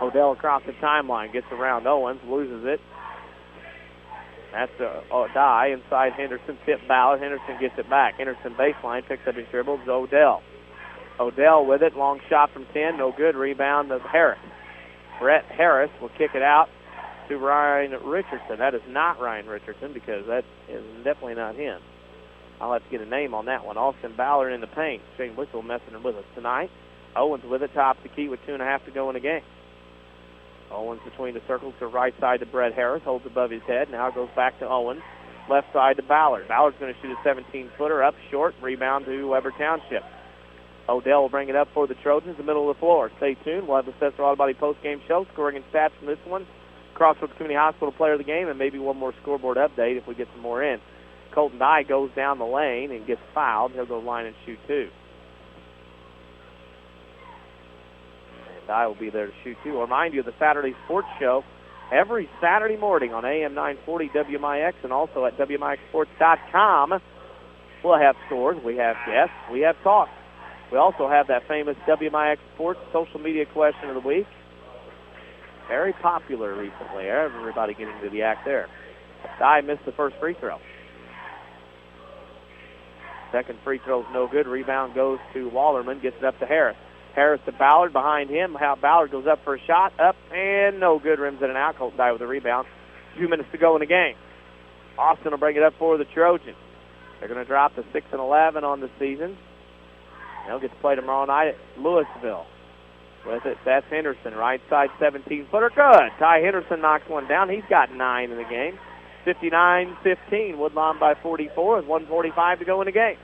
Odell across the timeline, gets around Owens, loses it. That's a die inside Henderson. Tip Ballard. Henderson gets it back. Henderson baseline, picks up his dribbles. Odell. Odell with it. Long shot from 10. No good. Rebound to Harris. Brett Harris will kick it out to Ryan Richardson. That is not Ryan Richardson because that is definitely not him. I'll have to get a name on that one. Austin Ballard in the paint. Shane Whistle messing with us tonight. Owens with it. Top the key with 2.5 to go in the game. Owens between the circles to right side to Brett Harris, holds above his head. Now goes back to Owens. Left side to Ballard. Ballard's going to shoot a 17-footer up short. Rebound to Webber Township. Odell will bring it up for the Trojans, the middle of the floor. Stay tuned. We'll have the Sesser Auto Body post-game show, scoring and stats from this one. Crossroads Community Hospital player of the game, and maybe one more scoreboard update if we get some more in. Colton Dye goes down the lane and gets fouled. He'll go line and shoot 2. Dye will be there to shoot 2. I'll remind you of the Saturday Sports Show every Saturday morning on AM 940 WMIX and also at WMIXsports.com. We'll have scores, we have guests, we have talk. We also have that famous WMIX Sports social media question of the week. Very popular recently. Everybody getting to the act there. Dye missed the first free throw. Second free throw's no good. Rebound goes to Wallerman, gets it up to Harris. Harris to Ballard, behind him. Ballard goes up for a shot, up, and no good. Rims it and out. Colton Dye with the rebound. 2 minutes to go in the game. Austin will bring it up for the Trojans. They're going to drop to 6-11 on the season. They'll get to play tomorrow night at Louisville. With it, that's Henderson. Right side 17-footer. Good. Ty Henderson knocks one down. He's got 9 in the game. 59-15. Woodlawn by 44 with 1:45 to go in the game.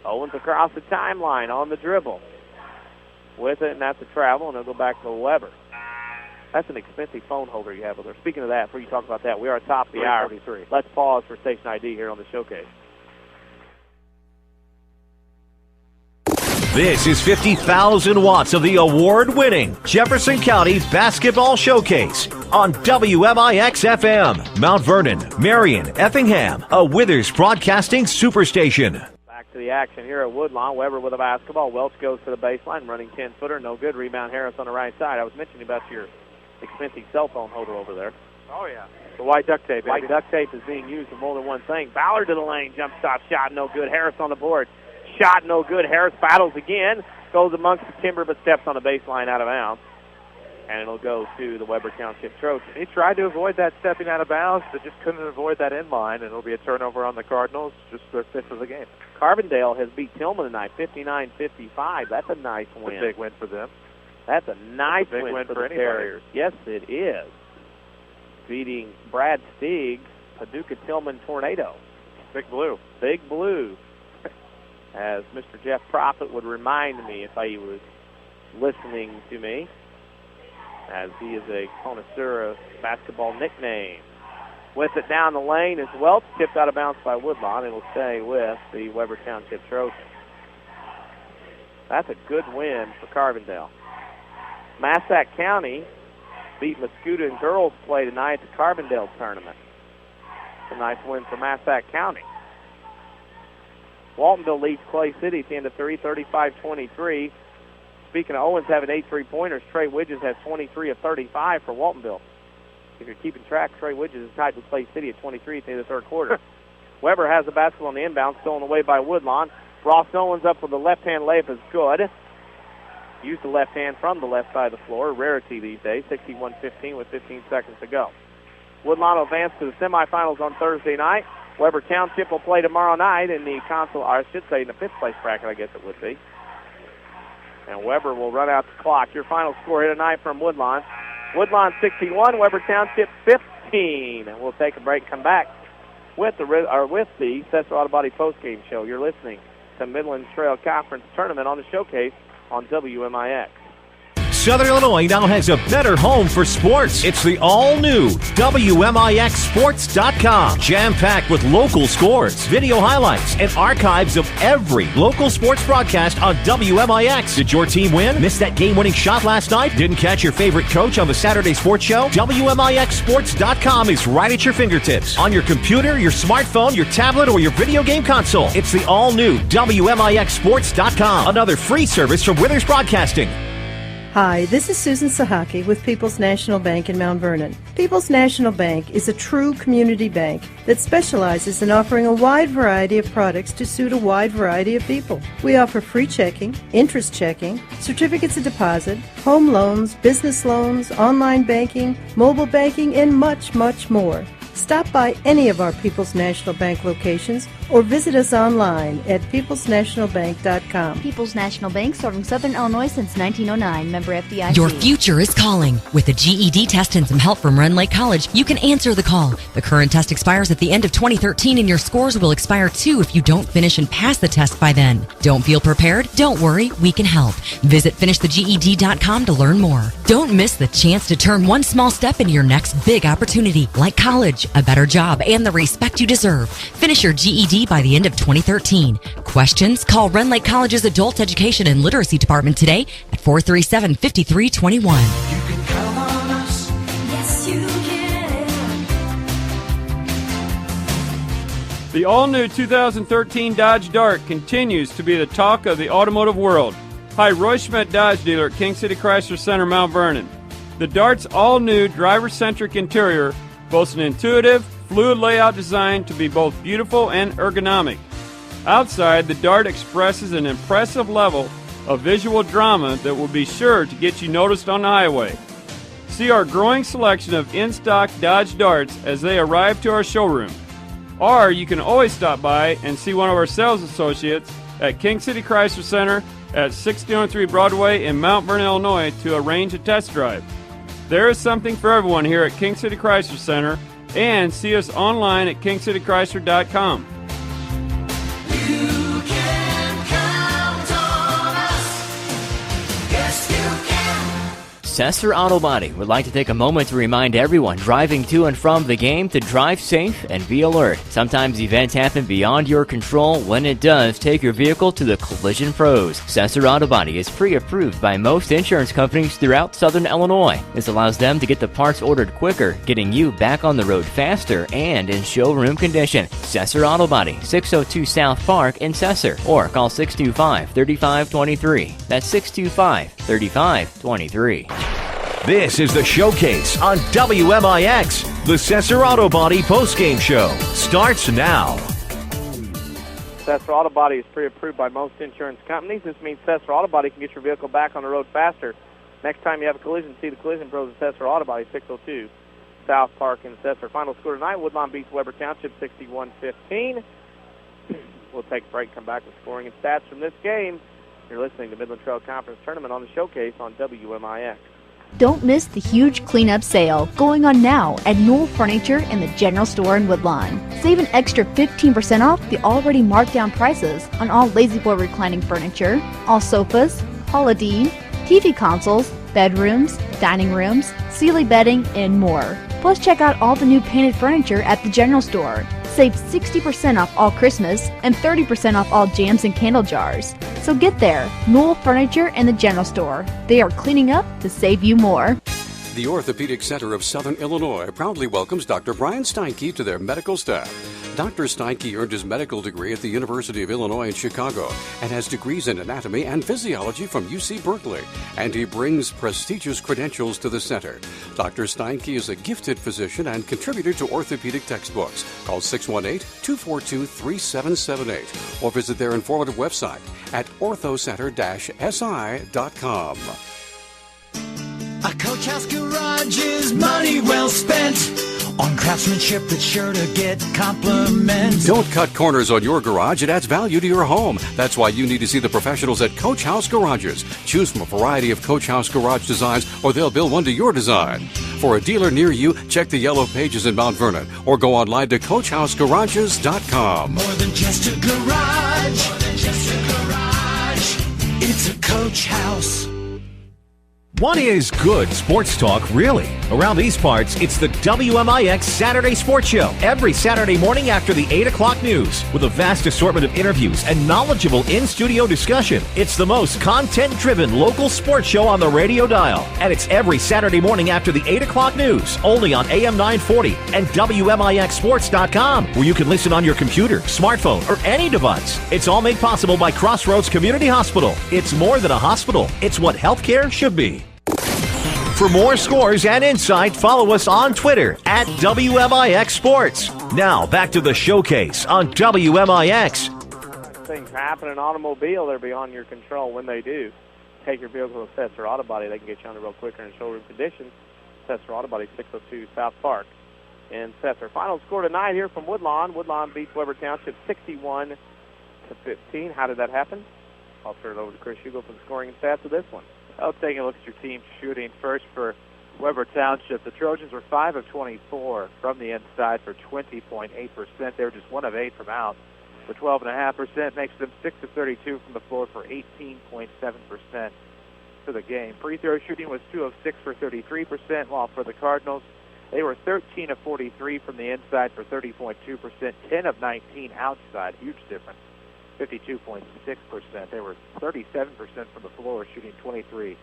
Owens across the timeline on the dribble. With it, and that's a travel, and they'll go back to Webber. That's an expensive phone holder you have with her. Speaking of that, before you talk about that, we are at top of the hour. Let's pause for station ID here on the showcase. This is 50,000 watts of the award-winning Jefferson County Basketball Showcase on WMIX FM, Mount Vernon, Marion, Effingham, a Withers Broadcasting Superstation. Back to the action here at Woodlawn. Webber with a basketball. Welch goes to the baseline, running 10-footer. No good. Rebound Harris on the right side. I was mentioning about your expensive cell phone holder over there. Oh, yeah. The white duct tape. White duct tape is being used for more than one thing. Ballard to the lane. Jump stop shot. No good. Harris on the board. shot, no good. Harris battles again, goes amongst the timber, but steps on the baseline out of bounds. And it'll go to the Webber Township Trojans. He tried to avoid that stepping out of bounds, but just couldn't avoid that inline, and it'll be a turnover on the Cardinals, just their fifth of the game. Carbondale has beat Tillman tonight, 59-55. That's a nice win. It's a big win for them. That's a nice big win for for the Terriers. Yes, it is. Beating Brad Steig's Paducah Tillman Tornado. Big Blue. Big Blue. As Mr. Jeff Prophet would remind me if he was listening to me, as he is a connoisseur of basketball nicknames. With it down the lane is Welch, tipped out of bounds by Woodlawn. It'll stay with the Webber Township Trojans. That's a good win for Carbondale. Massac County beat Mascoutah in girls play tonight at the Carbondale tournament. It's a nice win for Massac County. Waltonville leads Clay City at the end of 3, 35-23. Speaking of Owens having 8 3-pointers, Trey Widges has 23 of 35 for Waltonville. If you're keeping track, Trey Widges is tied with Clay City at 23 at the end of the third quarter. Weber has the basketball on the inbound, stolen away by Woodlawn. Ross Owens up with the left-hand layup is good. Used the left hand from the left side of the floor, a rarity these days, 61-15 with 15 seconds to go. Woodlawn will advance to the semifinals on Thursday night. Webber Township will play tomorrow night in the console, or I should say in the fifth place bracket, I guess it would be. And Webber will run out the clock. Your final score here tonight from Woodlawn. Woodlawn 61, Webber Township 15. And we'll take a break and come back with the Sesser Auto Body postgame show. You're listening to Midland Trail Conference Tournament on the Showcase on WMIX. Southern Illinois now has a better home for sports. It's the all-new WMIXsports.com. Jam-packed with local scores, video highlights, and archives of every local sports broadcast on WMIX. Did your team win? Missed that game-winning shot last night? Didn't catch your favorite coach on the Saturday sports show? WMIXsports.com is right at your fingertips. On your computer, your smartphone, your tablet, or your video game console. It's the all-new WMIXsports.com. Another free service from Withers Broadcasting. Hi, this is Susan Sahaki with People's National Bank in Mount Vernon. People's National Bank is a true community bank that specializes in offering a wide variety of products to suit a wide variety of people. We offer free checking, interest checking, certificates of deposit, home loans, business loans, online banking, mobile banking, and much, much more. Stop by any of our People's National Bank locations or visit us online at peoplesnationalbank.com. People's National Bank, serving Southern Illinois since 1909. Member FDIC. Your future is calling. With a GED test and some help from Rend Lake College, you can answer the call. The current test expires at the end of 2013, and your scores will expire too if you don't finish and pass the test by then. Don't feel prepared? Don't worry, we can help. Visit finishtheged.com to learn more. Don't miss the chance to turn one small step into your next big opportunity, like college, a better job, and the respect you deserve. Finish your GED by the end of 2013. Questions? Call Rend Lake College's Adult Education and Literacy Department today at 437-5321. You can count on us. Yes, you can. The all-new 2013 Dodge Dart continues to be the talk of the automotive world. Hi, Roy Schmidt Dodge dealer at King City Chrysler Center, Mount Vernon. The Dart's all-new driver-centric interior boasts an intuitive, fluid layout designed to be both beautiful and ergonomic. Outside, the Dart expresses an impressive level of visual drama that will be sure to get you noticed on the highway. See our growing selection of in-stock Dodge Darts as they arrive to our showroom. Or you can always stop by and see one of our sales associates at King City Chrysler Center at 1603 Broadway in Mount Vernon, Illinois to arrange a test drive. There is something for everyone here at King City Chrysler Center, and see us online at kingcitychrysler.com. You can count on us. Yes, you can. Sesser Auto Body would like to take a moment to remind everyone driving to and from the game to drive safe and be alert. Sometimes events happen beyond your control. When it does, take your vehicle to the collision pros. Sesser Auto Body is pre-approved by most insurance companies throughout Southern Illinois. This allows them to get the parts ordered quicker, getting you back on the road faster and in showroom condition. Sesser Auto Body, 602 South Park in Sesser, or call 625-3523. That's 625-3523. This is the Showcase on WMIX. The Sesser Auto Body postgame show starts now. Sesser Auto Body is pre-approved by most insurance companies. This means Sesser Auto Body can get your vehicle back on the road faster. Next time you have a collision, see the Collision Pros at Sesser Auto Body, 602 South Park in Sesser. Final score tonight, Woodlawn beats Webber Township 61-15. We'll take a break, come back with scoring and stats from this game. You're listening to Midland Trail Conference Tournament on the Showcase on WMIX. Don't miss the huge cleanup sale going on now at Newell Furniture in the General Store in Woodlawn. Save an extra 15% off the already marked down prices on all La-Z-Boy reclining furniture, all sofas, holiday, TV consoles, bedrooms, dining rooms, Sealy bedding, and more. Plus, check out all the new painted furniture at the General Store. Save 60% off all Christmas and 30% off all jams and candle jars. So get there, Newell Furniture and the General Store. They are cleaning up to save you more. The Orthopedic Center of Southern Illinois proudly welcomes Dr. Brian Steinke to their medical staff. Dr. Steinke earned his medical degree at the University of Illinois in Chicago and has degrees in anatomy and physiology from UC Berkeley, and he brings prestigious credentials to the center. Dr. Steinke is a gifted physician and contributor to orthopedic textbooks. Call 618-242-3778 or visit their informative website at orthocenter-si.com. A Coach House Garage is money well spent on craftsmanship that's sure to get compliments. Don't cut corners on your garage. It adds value to your home. That's why you need to see the professionals at Coach House Garages. Choose from a variety of Coach House garage designs, or they'll build one to your design. For a dealer near you, check the yellow pages in Mount Vernon or go online to CoachHouseGarages.com. More than just a garage. More than just a garage. It's a Coach House. What is good sports talk, really? Around these parts, it's the WMIX Saturday Sports Show. Every Saturday morning after the 8 o'clock news. With a vast assortment of interviews and knowledgeable in-studio discussion. It's the most content-driven local sports show on the radio dial. And it's every Saturday morning after the 8 o'clock news. Only on AM 940 and WMIXSports.com. Where you can listen on your computer, smartphone, or any device. It's all made possible by Crossroads Community Hospital. It's more than a hospital. It's what healthcare should be. For more scores and insight, follow us on Twitter at WMIX Sports. Now, back to the Showcase on WMIX. Things happen in an automobile, they're beyond your control. When they do, take your vehicle to Sesser Auto Body. They can get you on the road quicker in showroom conditions. Sesser Auto Body, 602 South Park in Sesser. Final score tonight here from Woodlawn. Woodlawn beats Webber Township 61-15. How did that happen? I'll turn it over to Chris Hugo for the scoring and stats of this one. Well, taking a look at your team shooting first for Webber Township. The Trojans were 5 of 24 from the inside for 20.8%. They were just 1 of 8 from out for 12.5%. Makes them 6 of 32 from the floor for 18.7% for the game. Free throw shooting was 2 of 6 for 33%, while for the Cardinals, they were 13 of 43 from the inside for 30.2%, 10 of 19 outside. Huge difference. 52.6%. They were 37% from the floor, shooting 23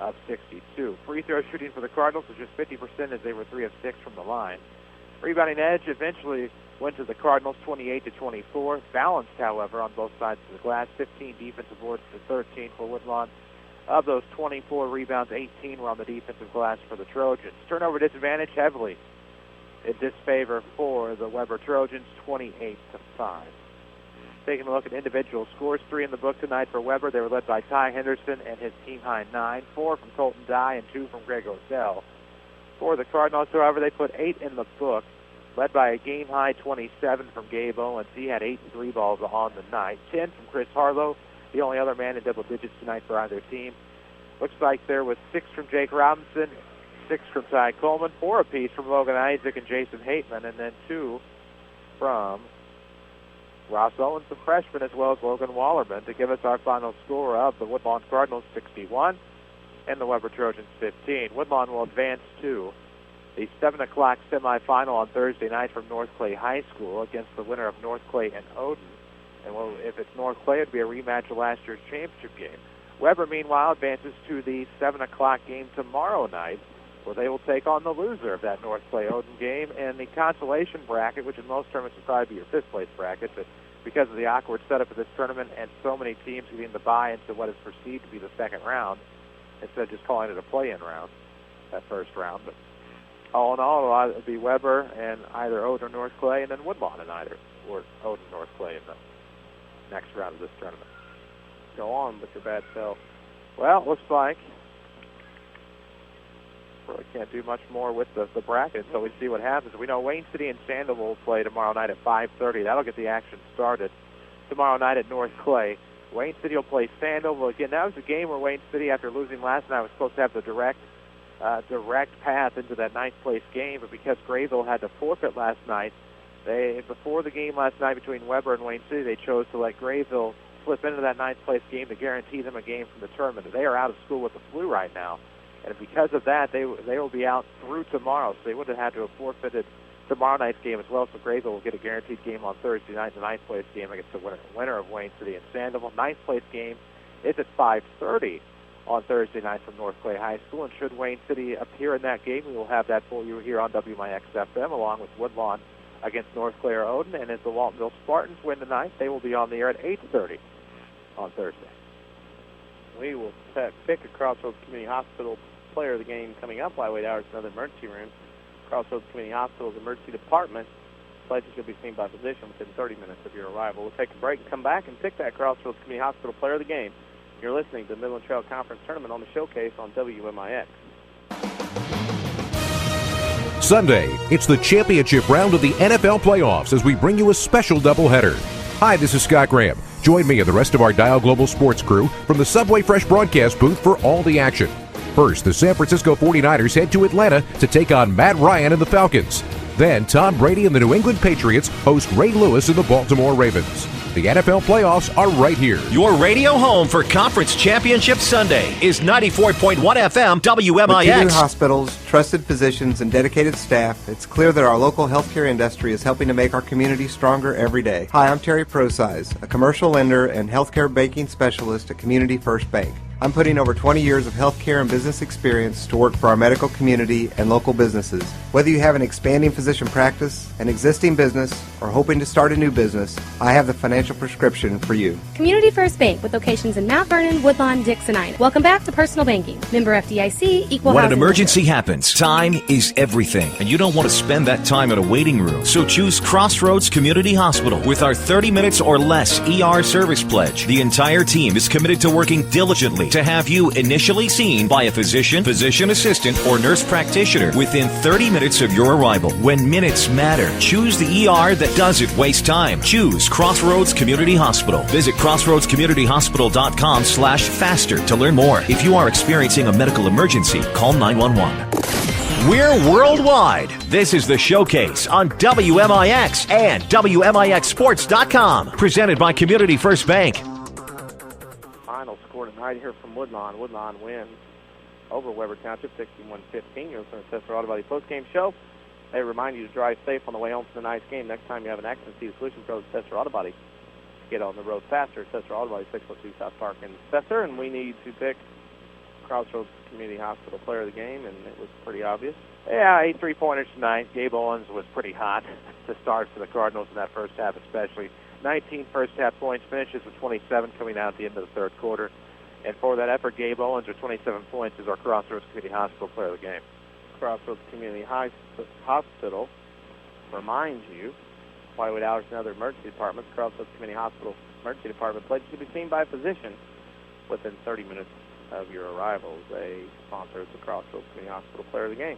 of 62. Free throw shooting for the Cardinals was just 50%, as they were 3 of 6 from the line. Rebounding edge eventually went to the Cardinals, 28-24. Balanced, however, on both sides of the glass. 15 defensive boards to 13 for Woodlawn. Of those 24 rebounds, 18 were on the defensive glass for the Trojans. Turnover disadvantage heavily in disfavor for the Webber Trojans, 28-5. Taking a look at individual scores, 3 in the book tonight for Webber. They were led by Ty Henderson and his team-high 9, 4 from Colton Dye and 2 from Greg Odell. For the Cardinals, however, they put 8 in the book, led by a game-high 27 from Gabe Owens. He had 8 3 balls on the night. 10 from Chris Harlow, the only other man in double digits tonight for either team. Looks like there was 6 from Jake Robinson, 6 from Ty Coleman, 4 apiece from Logan Isaac and Jason Hateman, and then 2 from Ross Owens, the freshman, as well as Logan Wallerman, to give us our final score of the Woodlawn Cardinals 61 and the Webber Trojans 15. Woodlawn will advance to the 7 o'clock semifinal on Thursday night from North Clay High School against the winner of North Clay and Odin. And if it's North Clay, it would be a rematch of last year's championship game. Webber, meanwhile, advances to the 7 o'clock game tomorrow night, where they will take on the loser of that North Clay Odin game in the consolation bracket, which in most tournaments would probably be your 5th place bracket, but because of the awkward setup of this tournament and so many teams getting the bye into what is perceived to be the second round, instead of just calling it a play-in round, that first round. But all in all, it'll be Webber and either Odin or North Clay, and then Woodlawn and either or Odin, North Clay in the next round of this tournament. Go on with your bad self. Well, it looks like really can't do much more with the bracket until we see what happens. We know Wayne City and Sandal will play tomorrow night at 5:30. That'll get the action started tomorrow night at North Clay. Wayne City will play Sandal. Well, again, that was a game where Wayne City, after losing last night, was supposed to have the direct path into that ninth place game, but because Grayville had to forfeit last night, before the game last night between Webber and Wayne City, they chose to let Grayville slip into that ninth place game to guarantee them a game from the tournament. They are out of school with the flu right now, and because of that, they will be out through tomorrow, so they would have had to have forfeited tomorrow night's game as well, so Grayville will get a guaranteed game on Thursday night, the ninth place game against the winner of Wayne City and Sandal. Ninth place game is at 5:30 on Thursday night from North Clay High School, and should Wayne City appear in that game, we will have that for you here on WMIX FM, along with Woodlawn against North Clay or Odin, and if the Waltonville Spartans win tonight, they will be on the air at 8:30 on Thursday. We will pick a Crossroads Community Hospital player of the game coming up. Flyweight hours, another emergency room. Crossroads Community Hospital's emergency department. Places will be seen by physician within 30 minutes of your arrival. We'll take a break and come back and pick that Crossroads Community Hospital player of the game. You're listening to the Midland Trail Conference Tournament on the Showcase on WMIX. Sunday, it's the championship round of the NFL playoffs as we bring you a special doubleheader. Hi, this is Scott Graham. Join me and the rest of our Dial Global Sports crew from the Subway Fresh broadcast booth for all the action. First, the San Francisco 49ers head to Atlanta to take on Matt Ryan and the Falcons. Then, Tom Brady and the New England Patriots host Ray Lewis and the Baltimore Ravens. The NFL playoffs are right here. Your radio home for Conference Championship Sunday is 94.1 FM WMIX. With 2 hospitals, trusted physicians, and dedicated staff, it's clear that our local healthcare industry is helping to make our community stronger every day. Hi, I'm Terry Prosize, a commercial lender and healthcare banking specialist at Community First Bank. I'm putting over 20 years of healthcare and business experience to work for our medical community and local businesses. Whether you have an expanding physician practice, an existing business, or hoping to start a new business, I have the financial prescription for you. Community First Bank with locations in Mount Vernon, Woodlawn, Dix, and Ina. Welcome back to Personal Banking. Member FDIC, equal When an housing emergency happens, time is everything, and you don't want to spend that time in a waiting room. So choose Crossroads Community Hospital. With our 30 minutes or less ER service pledge, the entire team is committed to working diligently to have you initially seen by a physician, physician assistant, or nurse practitioner within 30 minutes of your arrival. When minutes matter, choose the ER that doesn't waste time. Choose Crossroads Community Hospital. Visit crossroadscommunityhospital.com/faster to learn more. If you are experiencing a medical emergency, call 911. We're worldwide. This is the Showcase on WMIX and WMIXsports.com. Presented by Community First Bank. Final score tonight here from Woodlawn. Woodlawn wins over Webber Township 61-15. You're listening to the Sesser Auto Body postgame show. They remind you to drive safe on the way home from tonight's game. Next time you have an accident, see the Solution Pros at Sesser Auto Body. Get on the road faster. Sesser Auto Body, 602 South Park in Sesser. And we need to pick Crossroads Community Hospital player of the game, and it was pretty obvious. Yeah, 8 3-pointers tonight. Gabe Owens was pretty hot to start for the Cardinals in that first half especially. 19 first-half points, finishes with 27 coming out at the end of the third quarter. And for that effort, Gabe Owens, with 27 points, is our Crossroads Community Hospital player of the game. Crossroads Community Hospital reminds you, Flyweight hours and other emergency departments, Crossroads Community Hospital emergency department pledges to be seen by a physician within 30 minutes of your arrival. They sponsor the Crossroads Community Hospital player of the game.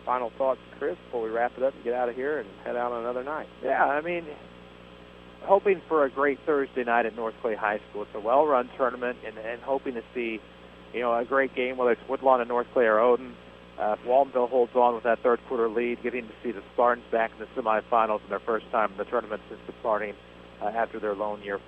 Final thoughts, Chris, before we wrap it up and get out of here and head out on another night. Yeah, I mean, hoping for a great Thursday night at North Clay High School. It's a well-run tournament, and hoping to see, a great game, whether it's Woodlawn and North Clay or Odin. If Waltonville holds on with that third quarter lead, getting to see the Spartans back in the semifinals in their first time in the tournament since departing after their lone year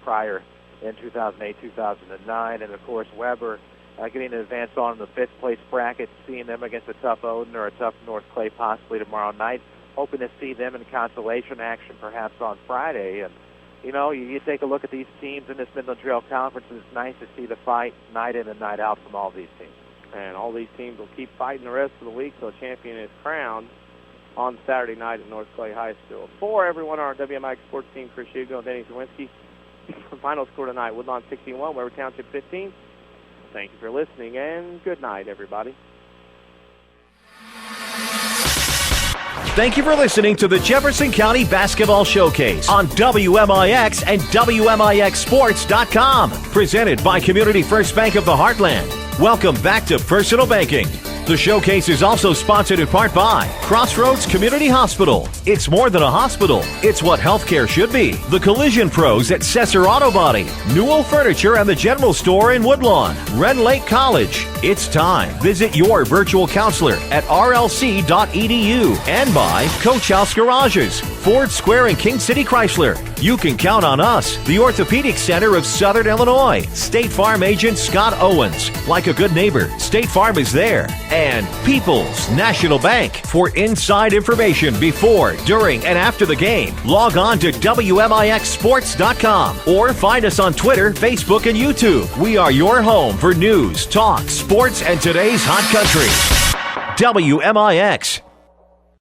prior in 2008-2009. And, of course, Webber getting to advance on in the fifth-place bracket, seeing them against a tough Odin or a tough North Clay possibly tomorrow night. Hoping to see them in consolation action perhaps on Friday. And, you take a look at these teams in this Midland Trail Conference, and it's nice to see the fight night in and night out from all these teams. And all these teams will keep fighting the rest of the week till a champion is crowned on Saturday night at North Clay High School. For everyone on our WMIX sports team, Chris Hugo and Danny Czerwinski, final score tonight, Woodlawn 61, Webber Township 15. Thank you for listening, and good night, everybody. Thank you for listening to the Jefferson County Basketball Showcase on WMIX and WMIXsports.com. Presented by Community First Bank of the Heartland. Welcome back to Personal Banking. The showcase is also sponsored in part by Crossroads Community Hospital. It's more than a hospital. It's what healthcare should be. The Collision Pros at Sesser Auto Body. Newell Furniture and the General Store in Woodlawn. Red Lake College. It's time. Visit your virtual counselor at rlc.edu. And by Coach House Garages. Ford Square and King City Chrysler. You can count on us. The Orthopedic Center of Southern Illinois. State Farm agent Scott Owens. Like a good neighbor, State Farm is there. And People's National Bank. For inside information before, during, and after the game, log on to WMIXsports.com or find us on Twitter, Facebook, and YouTube. We are your home for news, talk, sports, and today's hot country. WMIX.